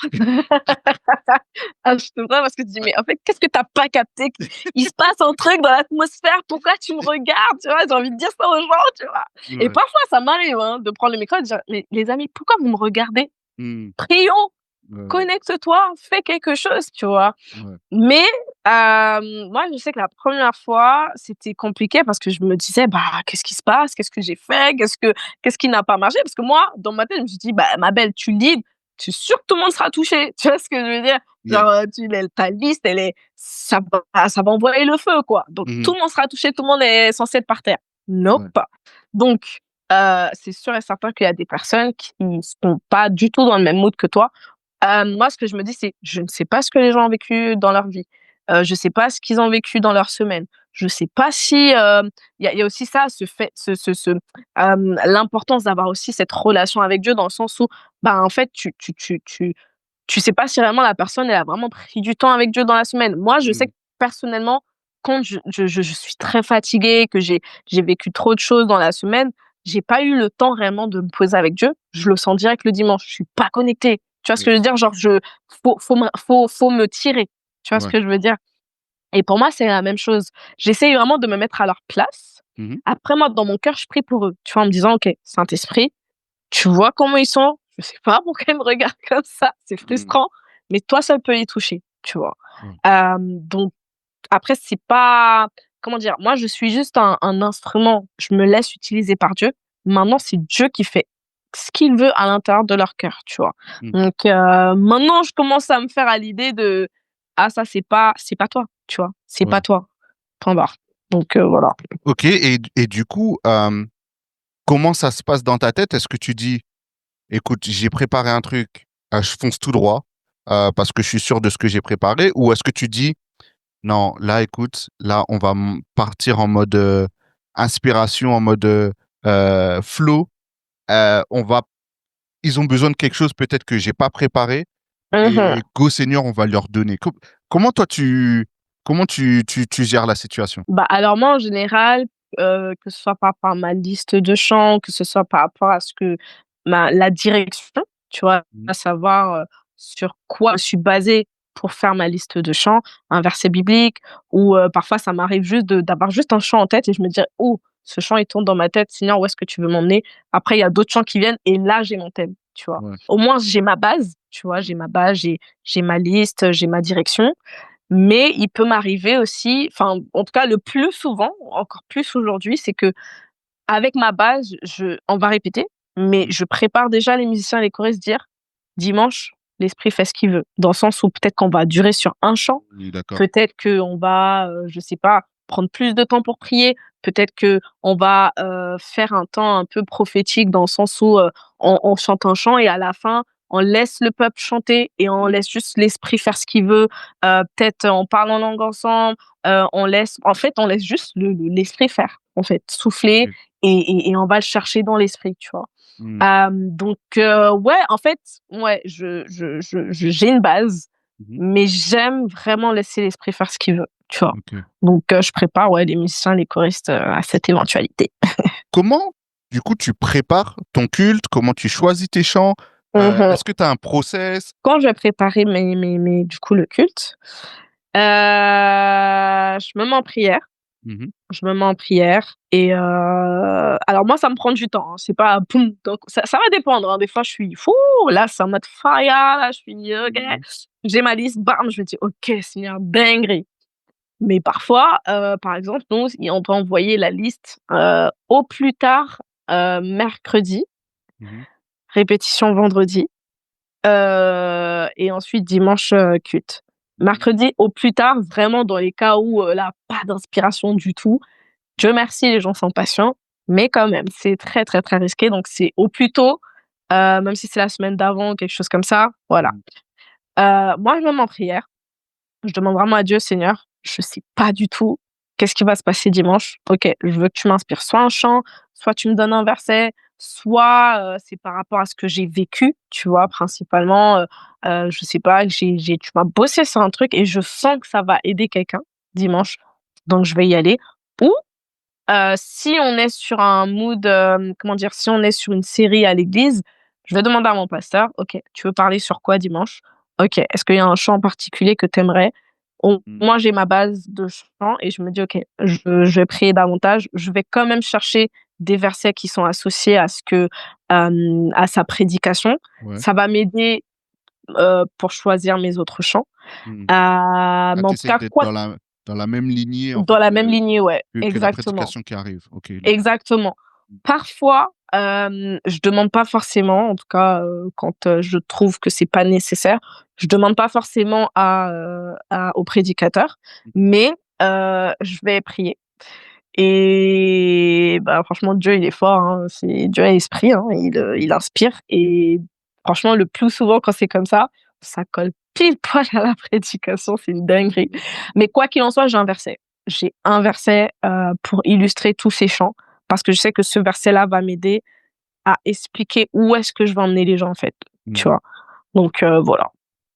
Ah, je te vois parce que tu dis: «Mais en fait, qu'est-ce que tu as pas capté? Il se passe un truc dans l'atmosphère, pourquoi tu me regardes?» Tu vois? J'ai envie de dire ça aux gens, tu vois? Et Ouais. parfois, ça m'arrive, hein, de prendre le micro et de dire: «Mais les amis, pourquoi vous me regardez? Hmm. Prions, Ouais, connecte-toi, fais quelque chose», tu vois? ouais, Mais moi, je sais que la première fois, c'était compliqué parce que je me disais: «Bah, qu'est-ce qui se passe? Qu'est-ce que j'ai fait? Qu'est-ce qui n'a pas marché?» Parce que moi, dans ma tête, je me suis dit: «Bah, ma belle, tu leads, tu es sûre que tout le monde sera touché». Tu vois ce que je veux dire? yeah. Genre, ta liste, elle est ça va envoyer le feu, quoi. Donc tout Mhm. le monde sera touché, tout le monde est censé être par terre. Nope. Ouais, Donc c'est sûr et certain qu'il y a des personnes qui sont pas du tout dans le même mood que toi. Moi, ce que je me dis, c'est: «Je ne sais pas ce que les gens ont vécu dans leur vie. Je sais pas ce qu'ils ont vécu dans leur semaine. Je sais pas si, il y a aussi ça, ce fait l'importance d'avoir aussi cette relation avec Dieu dans le sens où, bah, en fait, tu sais pas si vraiment la personne, elle a vraiment pris du temps avec Dieu dans la semaine. Moi, je sais Mhm. que personnellement, quand je suis très fatiguée, que j'ai vécu trop de choses dans la semaine, j'ai pas eu le temps réellement de me poser avec Dieu. Je le sens direct le dimanche. Je suis pas connectée. Tu vois ce que je veux Yes. dire? Genre faut me tirer. Tu vois ce Ouais. que je veux dire? Et pour moi, c'est la même chose. J'essaye vraiment de me mettre à leur place. Mhm. Après moi, dans mon cœur, je prie pour eux. Tu vois? En me disant: «OK, Saint-Esprit, tu vois comment ils sont, je sais pas pourquoi ils me regardent comme ça, c'est Mhm. frustrant, mais toi seul peux les toucher», tu vois? Ouais. Donc après c'est pas, comment dire? Moi je suis juste un instrument, je me laisse utiliser par Dieu. Maintenant c'est Dieu qui fait ce qu'il veut à l'intérieur de leur cœur, tu vois? Mhm. Donc maintenant je commence à me faire à l'idée de: «Ah ça c'est pas toi», tu vois? C'est pas Ouais. toi, point barre. Donc voilà. Ok, et du coup, comment ça se passe dans ta tête? Est-ce que tu dis, écoute, j'ai préparé un truc, je fonce tout droit parce que je suis sûr de ce que j'ai préparé, ou est-ce que tu dis, non, là, écoute, là, on va partir en mode inspiration, en mode flow, on va, ils ont besoin de quelque chose peut-être que j'ai pas préparé, Mmh. et go Seigneur, on va leur donner. Comment toi, comment tu gères la situation? Bah, alors moi, en général, que ce soit par rapport à ma liste de chants, que ce soit par rapport à ce que la direction, tu vois? Mmh. À savoir, sur quoi je suis basée pour faire ma liste de chants, un verset biblique ou parfois ça m'arrive juste d'avoir juste un chant en tête et je me dis: «Oh, ce chant il tourne dans ma tête, Seigneur, où est-ce que tu veux m'emmener?» Après il y a d'autres chants qui viennent et là j'ai mon thème, tu vois? Ouais. Au moins j'ai ma base, tu vois? J'ai ma base, j'ai ma liste, j'ai ma direction. Mais il peut m'arriver aussi, enfin, en tout cas le plus souvent, encore plus aujourd'hui, c'est qu'avec ma base, on va répéter, mais je prépare déjà les musiciens et les choristes dire: «Dimanche, l'esprit fait ce qu'il veut». Dans le sens où peut-être qu'on va durer sur un chant, Oui, d'accord. peut-être qu'on va, je sais pas, prendre plus de temps pour prier, peut-être qu'on va, faire un temps un peu prophétique dans le sens où, on chante un chant et à la fin, on laisse le peuple chanter et on laisse juste l'esprit faire ce qu'il veut. Peut-être on parle en langue ensemble, on laisse juste l'esprit faire, en fait, souffler OK. et on va le chercher dans l'esprit, tu vois? Mmh. Donc ouais, en fait, ouais, j'ai une base, Mmh. mais j'aime vraiment laisser l'esprit faire ce qu'il veut, tu vois? OK. Donc je prépare, ouais, les musiciens, les choristes, à cette éventualité. Comment, du coup, tu prépares ton culte? Comment tu choisis tes chants? Mmh. Est-ce que tu as un process? Quand je vais préparer mes du coup, le culte, je me mets en prière. Mmh. Je me mets en prière et alors moi ça me prend du temps, hein, c'est pas boum, donc ça va dépendre, hein. Des fois je suis fou, là c'est en mode fire, là je suis OK. Mmh. J'ai ma liste, bam, je me dis: «OK Seigneur, dinguerie». Mais parfois, par exemple, nous, on peut envoyer la liste, au plus tard, mercredi, Mmh. répétition vendredi, et ensuite dimanche, culte. Mercredi au plus tard, vraiment dans les cas où, là, pas d'inspiration du tout. Dieu merci, les gens sont patients, mais quand même, c'est très, très, très risqué, donc c'est au plus tôt, même si c'est la semaine d'avant ou quelque chose comme ça, voilà. Mmh. Moi, je me mets en prière. Je demande vraiment à Dieu: «Seigneur, je sais pas du tout qu'est-ce qui va se passer dimanche. OK, je veux que tu m'inspires soit un chant, soit tu me donnes un verset, soit, c'est par rapport à ce que j'ai vécu», tu vois? Principalement, je sais pas, tu m'as bossé sur un truc et je sens que ça va aider quelqu'un dimanche, donc je vais y aller. Ou si on est sur un mood, comment dire? Si on est sur une série à l'église, je vais demander à mon pasteur: «OK, tu veux parler sur quoi dimanche? OK, est-ce qu'il y a un chant en particulier que tu aimerais?» Au Mmh. moins j'ai ma base de chant et je me dis: «OK, je vais prier davantage». Je vais quand même chercher des versets qui sont associés à sa prédication. Ouais. Ça va m'aider, pour choisir mes autres chants. Mmh. Mais Ah, en tu tout cas, d'être quoi dans la même lignée, en dans fait, la même lignée, ouais, que la exactement. prédication qui arrive. OK, d'accord. Exactement. Mmh. Parfois, je demande pas forcément, en tout cas, quand, je trouve que c'est pas nécessaire, je demande pas forcément au prédicateur, mais je vais prier et bah, franchement Dieu il est fort, hein, c'est Dieu est esprit, hein, il inspire et franchement le plus souvent quand c'est comme ça colle pile poil à la prédication, c'est une dinguerie. Mais quoi qu'il en soit, j'ai un verset. J'ai un verset, pour illustrer tous ces chants, parce que je sais que ce verset-là va m'aider à expliquer où est-ce que je veux emmener les gens, en fait, tu Mmh. vois? Donc voilà.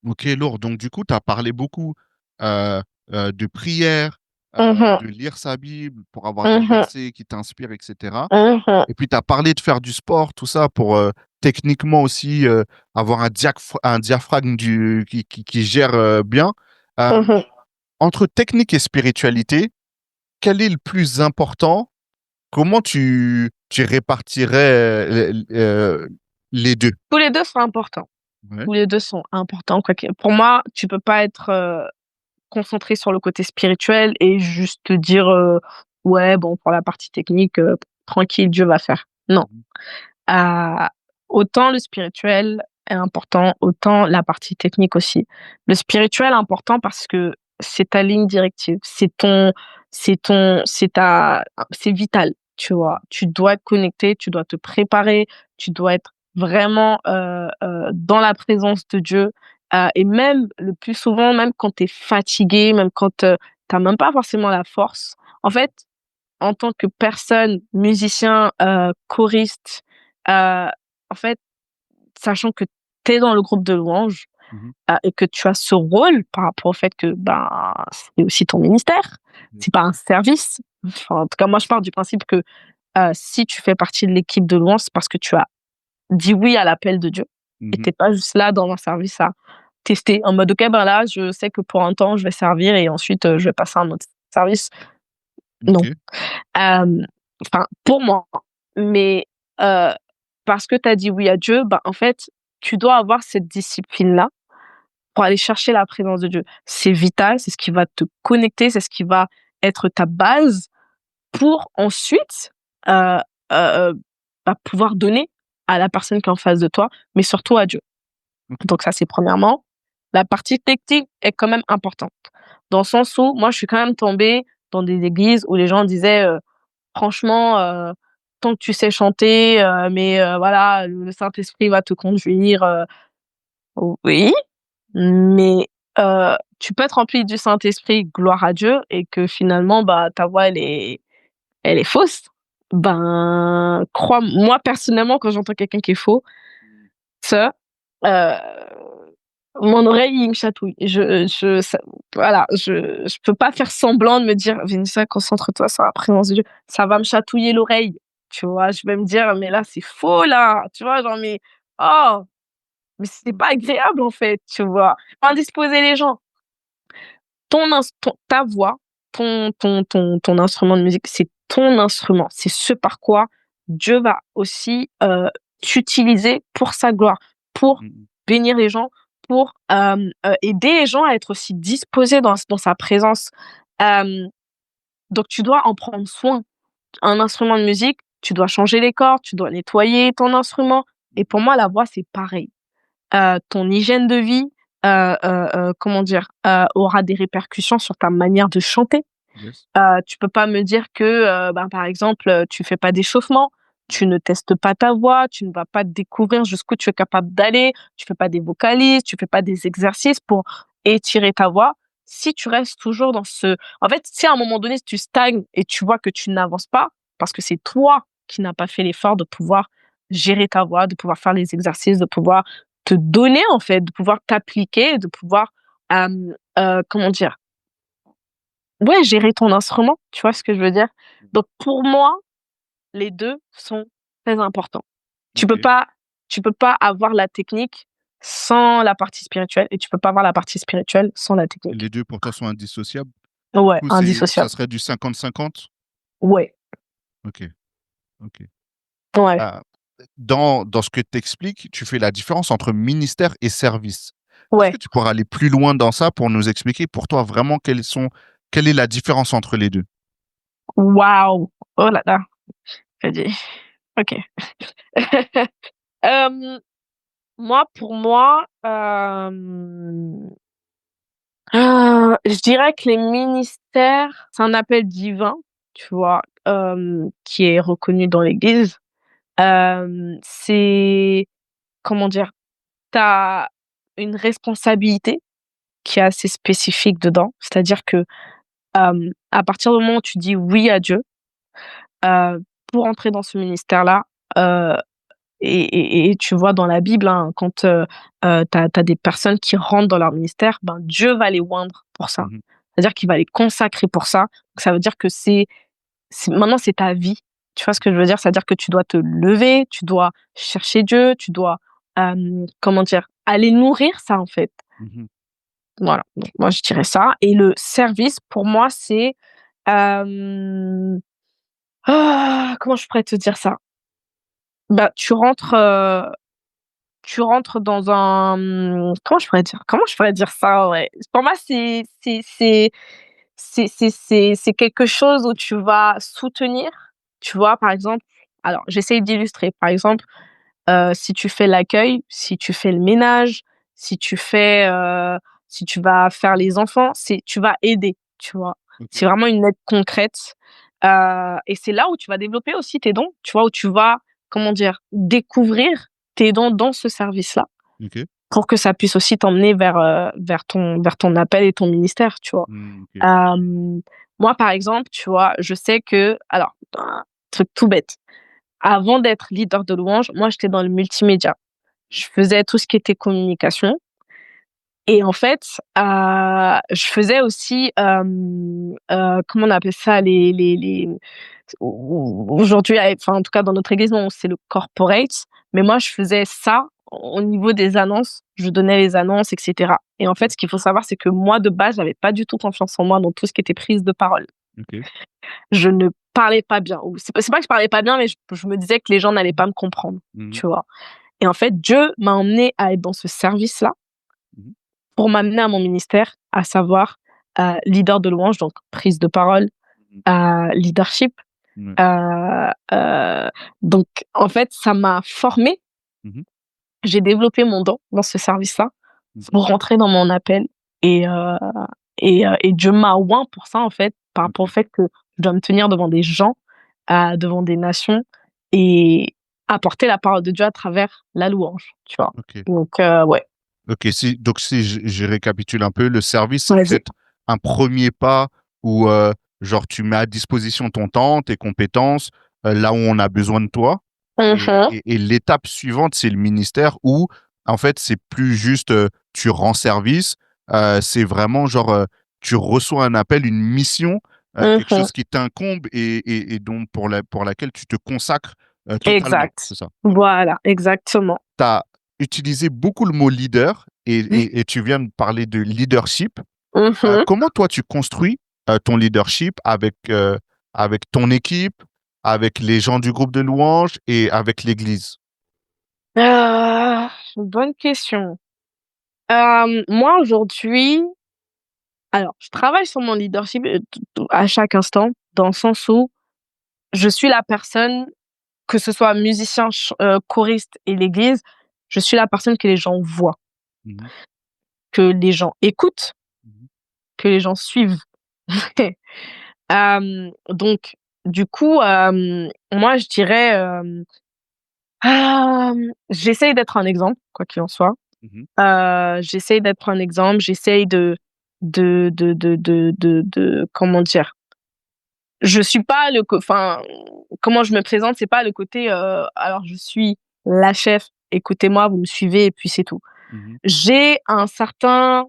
OK, lourd. Donc du coup, tu as parlé beaucoup, heu de prière, Mmh mh. de lire sa Bible pour avoir des Mmh mh. versets qui t'inspirent et cetera. Mmh. Et puis tu as parlé de faire du sport, tout ça pour, techniquement aussi, avoir un diaphragme qui gère, bien. Hem, Mmh. Entre technique et spiritualité, quel est le plus important? Comment tu répartirais, les 2? Tous les 2 sont importants. Ouais. Tous les 2 sont importants, quoi que pour moi, tu peux pas être, concentré sur le côté spirituel et juste te dire, «Ouais, bon, pour la partie technique, tranquille, Dieu va faire». Non. Mmh. Heu, Autant le spirituel est important, autant la partie technique aussi. Le spirituel est important parce que c'est ta ligne directive, c'est vital, tu vois? Tu dois être connecté, tu dois te préparer, tu dois être vraiment, dans la présence de Dieu, et même le plus souvent, même quand tu es fatigué, même quand, tu as même pas forcément la force, en fait, en tant que personne, musicien, choriste, heu, en fait, sachant que tu es dans le groupe de louange, Mmh. et que tu as ce rôle par rapport au fait que, ben, c'est aussi ton ministère, Bien c'est sûr. pas un service, Enfin, en tout cas, moi, je pars du principe que si tu fais partie de l'équipe de louange, c'est parce que tu as dit oui à l'appel de Dieu et Mhm. t'es pas juste là dans un service à tester en mode, OK, ben là, je sais que pour un temps, je vais servir et ensuite, je vais passer à un autre service. Non. Ok. Enfin, pour moi, hein. Mais parce que tu as dit oui à Dieu, bah, en fait, tu dois avoir cette discipline-là pour aller chercher la présence de Dieu. C'est vital, c'est ce qui va te connecter, c'est ce qui va être ta base pour ensuite, heu pouvoir donner à la personne qui est en face de toi, mais surtout à Dieu. Ok. Donc ça, c'est premièrement. La partie technique est quand même importante, dans le sens où moi, je suis quand même tombée dans des églises où les gens disaient, franchement, tant que tu sais chanter, mais voilà, le Saint-Esprit va te conduire, oui, mais tu peux être rempli du Saint-Esprit, gloire à Dieu, et que finalement, bah, ta voix, elle est fausse. Ben, crois moi personnellement, quand j'entends quelqu'un qui est faux, ça, heu, mon oreille, il me chatouille. Je ça voilà, je peux pas faire semblant de me dire: «Vénissa, concentre-toi sur la présence de Dieu». Ça va me chatouiller l'oreille, tu vois? Je vais me dire: «Mais là, c'est faux là», tu vois? Genre, mais oh, mais c'est pas agréable en fait, tu vois? Indisposer les gens. Ta voix, ton instrument de musique, c'est ton instrument. C'est ce par quoi Dieu va aussi, t'utiliser pour sa gloire, pour Mhm. bénir les gens, pour, aider les gens à être aussi disposés dans sa présence. Hem, donc tu dois en prendre soin. Un instrument de musique, tu dois changer les cordes, tu dois nettoyer ton instrument, et pour moi, la voix, c'est pareil. Ton hygiène de vie, comment dire? Aura des répercussions sur ta manière de chanter. Yes. Tu peux pas me dire que, ben, par exemple, tu fais pas d'échauffement, tu ne testes pas ta voix, tu ne vas pas découvrir jusqu'où tu es capable d'aller, tu fais pas des vocalises, tu fais pas des exercices pour étirer ta voix. Si tu restes toujours dans ce en fait, si à un moment donné, tu stagnes et tu vois que tu n'avances pas, parce que c'est toi qui n'as pas fait l'effort de pouvoir gérer ta voix, de pouvoir faire les exercices, de pouvoir te donner, en fait, de pouvoir t'appliquer, de pouvoir, comment dire? Ouais, gérer ton instrument, tu vois ce que je veux dire? Donc pour moi, les 2 sont très importants. Tu peux Ok. pas tu peux pas avoir la technique sans la partie spirituelle, et tu peux pas avoir la partie spirituelle sans la technique. Les deux pour toi sont indissociables. Du Ouais, coup, ça indissociable. serait du 50-50. Ouais, Ok. Ok. ouais, Ah, dans ce que tu expliques, tu fais la différence entre ministère et service. Est-ce que ouais. tu pourras aller plus loin dans ça pour nous expliquer pour toi vraiment quelle est la différence entre les deux? Waouh! Oh là là, j'ai dit OK. Hem, moi, pour moi, je dirais que les ministères, c'est un appel divin, tu vois? Qui est reconnu dans l'Église. C'est comment dire? Tu as une responsabilité qui est assez spécifique dedans. C'est-à-dire que, à partir du moment où tu dis oui à Dieu, pour entrer dans ce ministère-là, heu et tu vois dans la Bible, hein, quand, tu as des personnes qui rentrent dans leur ministère, ben, Dieu va les oindre pour ça. Mhm. C'est-à-dire qu'il va les consacrer pour ça. Donc ça veut dire que c'est maintenant c'est ta vie. Tu vois ce que je veux dire? C'est-à-dire que tu dois te lever, tu dois chercher Dieu, tu dois, comment dire? Aller nourrir ça, en fait. Mhm. Voilà, donc moi je dirais ça, et le service pour moi c'est, hem, comment je pourrais te dire ça? Bah, tu rentres dans un, comment je pourrais dire ça, ouais? Pour moi, c'est quelque chose où tu vas soutenir, tu vois? Par exemple, alors j'essaye d'illustrer. Par exemple, si tu fais l'accueil, si tu fais le ménage, si tu vas faire les enfants, tu vas aider, tu vois? Ok. C'est vraiment une aide concrète, et c'est là où tu vas développer aussi tes dons, tu vois? Où tu vas, comment dire? Découvrir tes dons dans ce service-là, Ok. pour que ça puisse aussi t'emmener vers ton appel et ton ministère, tu vois? Ok. Hem, moi, par exemple, tu vois, je sais que alors, un truc tout bête, avant d'être leader de louange, moi, j'étais dans le multimédia. Je faisais tout ce qui était communication, Et en fait, je faisais aussi, comment on appelle ça, aujourd'hui, enfin, en tout cas, dans notre église, non, c'est le corporate. Mais moi, je faisais ça au niveau des annonces. Je donnais les annonces, etc. Et en fait, ce qu'il faut savoir, c'est que moi, de base, j'avais pas du tout confiance en moi dans tout ce qui était prise de parole. Ok. Je ne parlais pas bien. Ou c'est pas que je parlais pas bien, mais je me disais que les gens n'allaient pas me comprendre, Mhm. tu vois. Et en fait, Dieu m'a emmené à être dans ce service-là Mhm. pour m'amener à mon ministère, à savoir leader de louange, donc prise de parole, leadership. Ouais. Donc, en fait, ça m'a formée. Mhm. J'ai développé mon don dans ce service-là Mhm. pour rentrer dans mon appel. Et Dieu m'a oint pour ça, en fait, par rapport au Ok. fait que je dois me tenir devant des gens, devant des nations et apporter la parole de Dieu à travers la louange, tu vois. Ok. Donc, ouais. Ok, donc si je récapitule un peu, le service, c'est Vas-y. peut-être un premier pas où genre tu mets à disposition ton temps, tes compétences, là où on a besoin de toi. Mhm. Et l'étape suivante, c'est le ministère où en fait c'est plus juste tu rends service, c'est vraiment genre tu reçois un appel, une mission, quelque Mhm. chose qui t'incombe et dont pour laquelle tu te consacres totalement. Exact. C'est ça. Voilà, exactement. Tu as utilisé beaucoup le mot leader et tu viens de parler de leadership. Mhm. Comment toi tu construis ton leadership avec ton équipe, avec les gens du groupe de louanges et avec l'église? Bonne question. Moi, aujourd'hui, alors, je travaille sur mon leadership à chaque instant, dans le sens où je suis la personne, que ce soit musicien, choriste et l'église, je suis la personne que les gens voient, Mhm, que les gens écoutent, mhm, que les gens suivent. Donc, du coup, moi, je dirais, j'essaye d'être un exemple, quoi qu'il en soit. mhm, J'essaye d'être un exemple, j'essaye comment dire? Je suis pas enfin, comment je me présente, c'est pas le côté, alors je suis la chef, écoutez-moi, vous me suivez et puis c'est tout. mhm, J'ai un certain,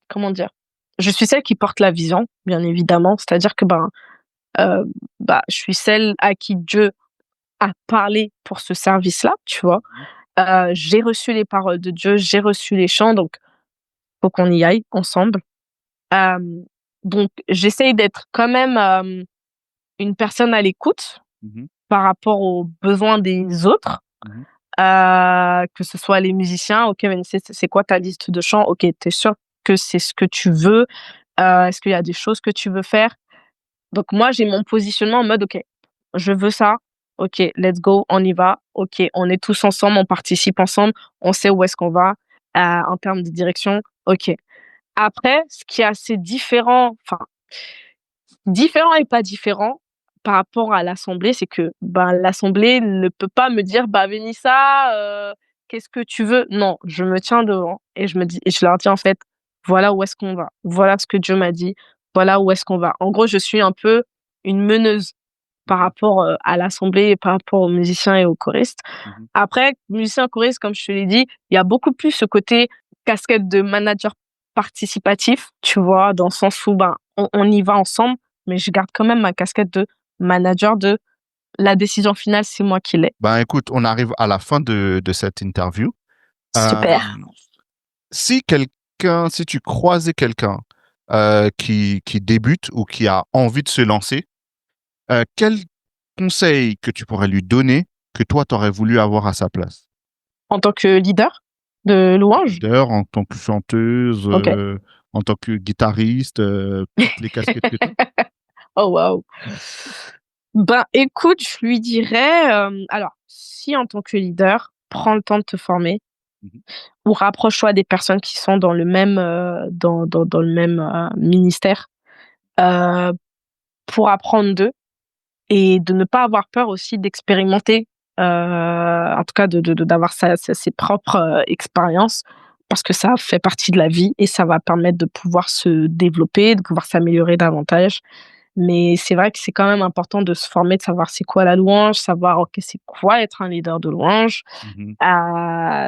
comment dire? Je suis celle qui porte la vision, bien évidemment, c'est-à-dire que, heu, je suis celle à qui Dieu a parlé pour ce service-là, tu vois? mhm. J'ai reçu les paroles de Dieu, j'ai reçu les chants, donc faut qu'on y aille ensemble. Hem, donc j'essaye d'être quand même, une personne à l'écoute Mhm, par rapport aux besoins des autres, mhm. que ce soit les musiciens: «OK, mais c'est quoi ta liste de chants? OK, tu es sûr que c'est ce que tu veux? Est-ce qu'il y a des choses que tu veux faire?» Donc moi, j'ai mon positionnement en mode: «OK, je veux ça. OK, let's go, on y va. OK, on est tous ensemble, on participe ensemble, on sait où est-ce qu'on va, en termes de direction. OK». Après, ce qui est assez différent, enfin, différent et pas différent par rapport à l'assemblée, c'est que, l'assemblée ne peut pas me dire: «Bah, Mélissa, qu'est-ce que tu veux?» Non, je me tiens devant et je leur dis, en fait: «Voilà où est-ce qu'on va. Voilà ce que Dieu m'a dit. Voilà où est-ce qu'on va». En gros, je suis un peu une meneuse par Ok. rapport, à l'assemblée et par rapport aux musiciens et aux choristes. Mhm, Après, musicien, choriste, comme je te l'ai dit, il y a beaucoup plus ce côté casquette de manager participatif, tu vois? Dans le sens où, on y va ensemble, mais je garde quand même ma casquette de manager de la décision finale, c'est moi qui l'ai. Ben écoute, on arrive à la fin de cette interview. Euh, Super. si tu croisais quelqu'un qui débute ou qui a envie de se lancer, quel conseil que tu pourrais lui donner que toi, tu aurais voulu avoir à sa place? En tant que leader de louange? Leader, en tant que chanteuse, OK. en tant que guitariste, toutes les casquettes que tu as? Oh waouh! Écoute, je lui dirais, alors, si en tant que leader, prends le temps de te former Mhm, ou rapproche-toi des personnes qui sont dans le même, dans le même, ministère, heu, pour apprendre d'eux et de ne pas avoir peur aussi d'expérimenter, en tout cas d'avoir ses propres, expériences parce que ça fait partie de la vie et ça va permettre de pouvoir se développer, de pouvoir s'améliorer davantage. Mais c'est vrai que c'est quand même important de se former, de savoir c'est quoi la louange, savoir OK, c'est quoi être un leader de louange, Mhm.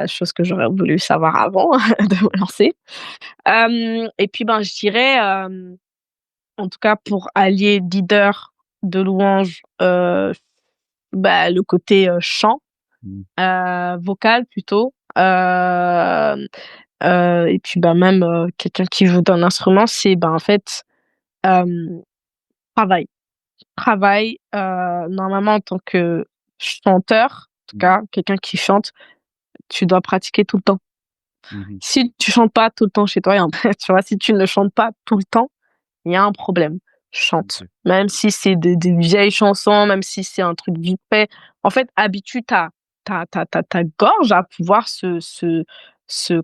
chose que j'aurais voulu savoir avant de me lancer. Et puis, ben, je dirais, en tout cas pour allier leader de louange, bah, le côté, chant, Mhm. vocal plutôt, et puis, bah, même, quelqu'un qui joue d'un instrument, c'est, ben, en fait, hem, travail. Travail, normalement en tant que chanteur, en tout cas, quelqu'un qui chante, tu dois pratiquer tout le temps. Mhm. Si tu chantes pas tout le temps chez toi, il y a un tu vois? Si tu ne chantes pas tout le temps, il y a un problème. Chante. Ok. Même si c'est des vieilles chansons, même si c'est un truc vite fait. En fait, habitue ta gorge à pouvoir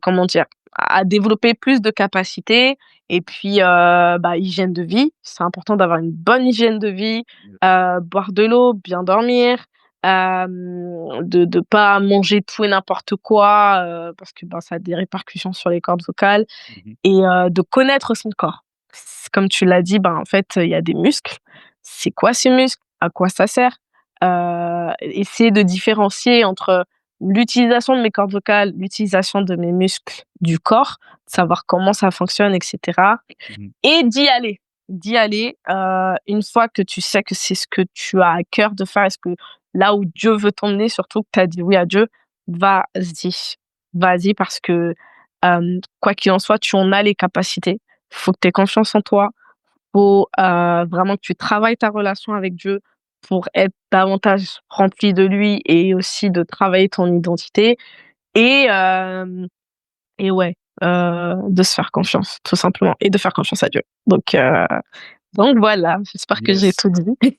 comment dire? À développer plus de capacités et puis, bah, hygiène de vie. C'est important d'avoir une bonne hygiène de vie, boire de l'eau, bien dormir, de pas manger tout et n'importe quoi, parce que, ben, ça a des répercussions sur les cordes vocales Mhm. et de connaître son corps. Comme tu l'as dit, ben, en fait, il y a des muscles. C'est quoi ces muscles? À quoi ça sert? Essayer de différencier entre l'utilisation de mes cordes vocales, l'utilisation de mes muscles du corps, savoir comment ça fonctionne et cetera Mhm. et d'y aller. D'y aller, une fois que tu sais que c'est ce que tu as à cœur de faire, est-ce que là où Dieu veut t'emmener, surtout que tu as dit oui à Dieu, vas-y. Vas-y parce que, quoi qu'il en soit, tu en as les capacités. Faut que tu aies confiance en toi. Faut, vraiment que tu travailles ta relation avec Dieu pour être davantage rempli de lui et aussi de travailler ton identité et ouais, de se faire confiance, tout simplement et de faire confiance à Dieu. Donc voilà, j'espère que j'ai Yes. tout dit.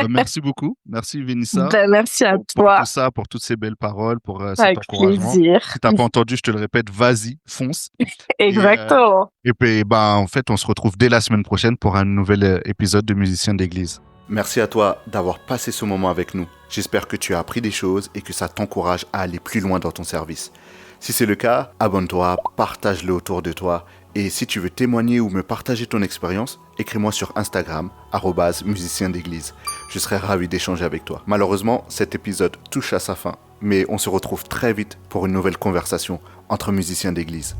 Merci beaucoup. Merci, Vénissa, Ben, merci à pour tout toi, ça, pour toutes ces belles paroles, pour cet avec encouragement. plaisir. Si t'as pas entendu, je te le répète, vas-y, fonce. Et, Exactement. et puis, ben, en fait, on se retrouve dès la semaine prochaine pour un nouvel épisode de Musiciens d'église. Merci à toi d'avoir passé ce moment avec nous. J'espère que tu as appris des choses et que ça t'encourage à aller plus loin dans ton service. Si c'est le cas, abonne-toi, partage-le autour de toi. Et si tu veux témoigner ou me partager ton expérience, écris-moi sur Instagram, @musicien d'église. Je serai ravi d'échanger avec toi. Malheureusement, cet épisode touche à sa fin, mais on se retrouve très vite pour une nouvelle conversation entre musiciens d'église.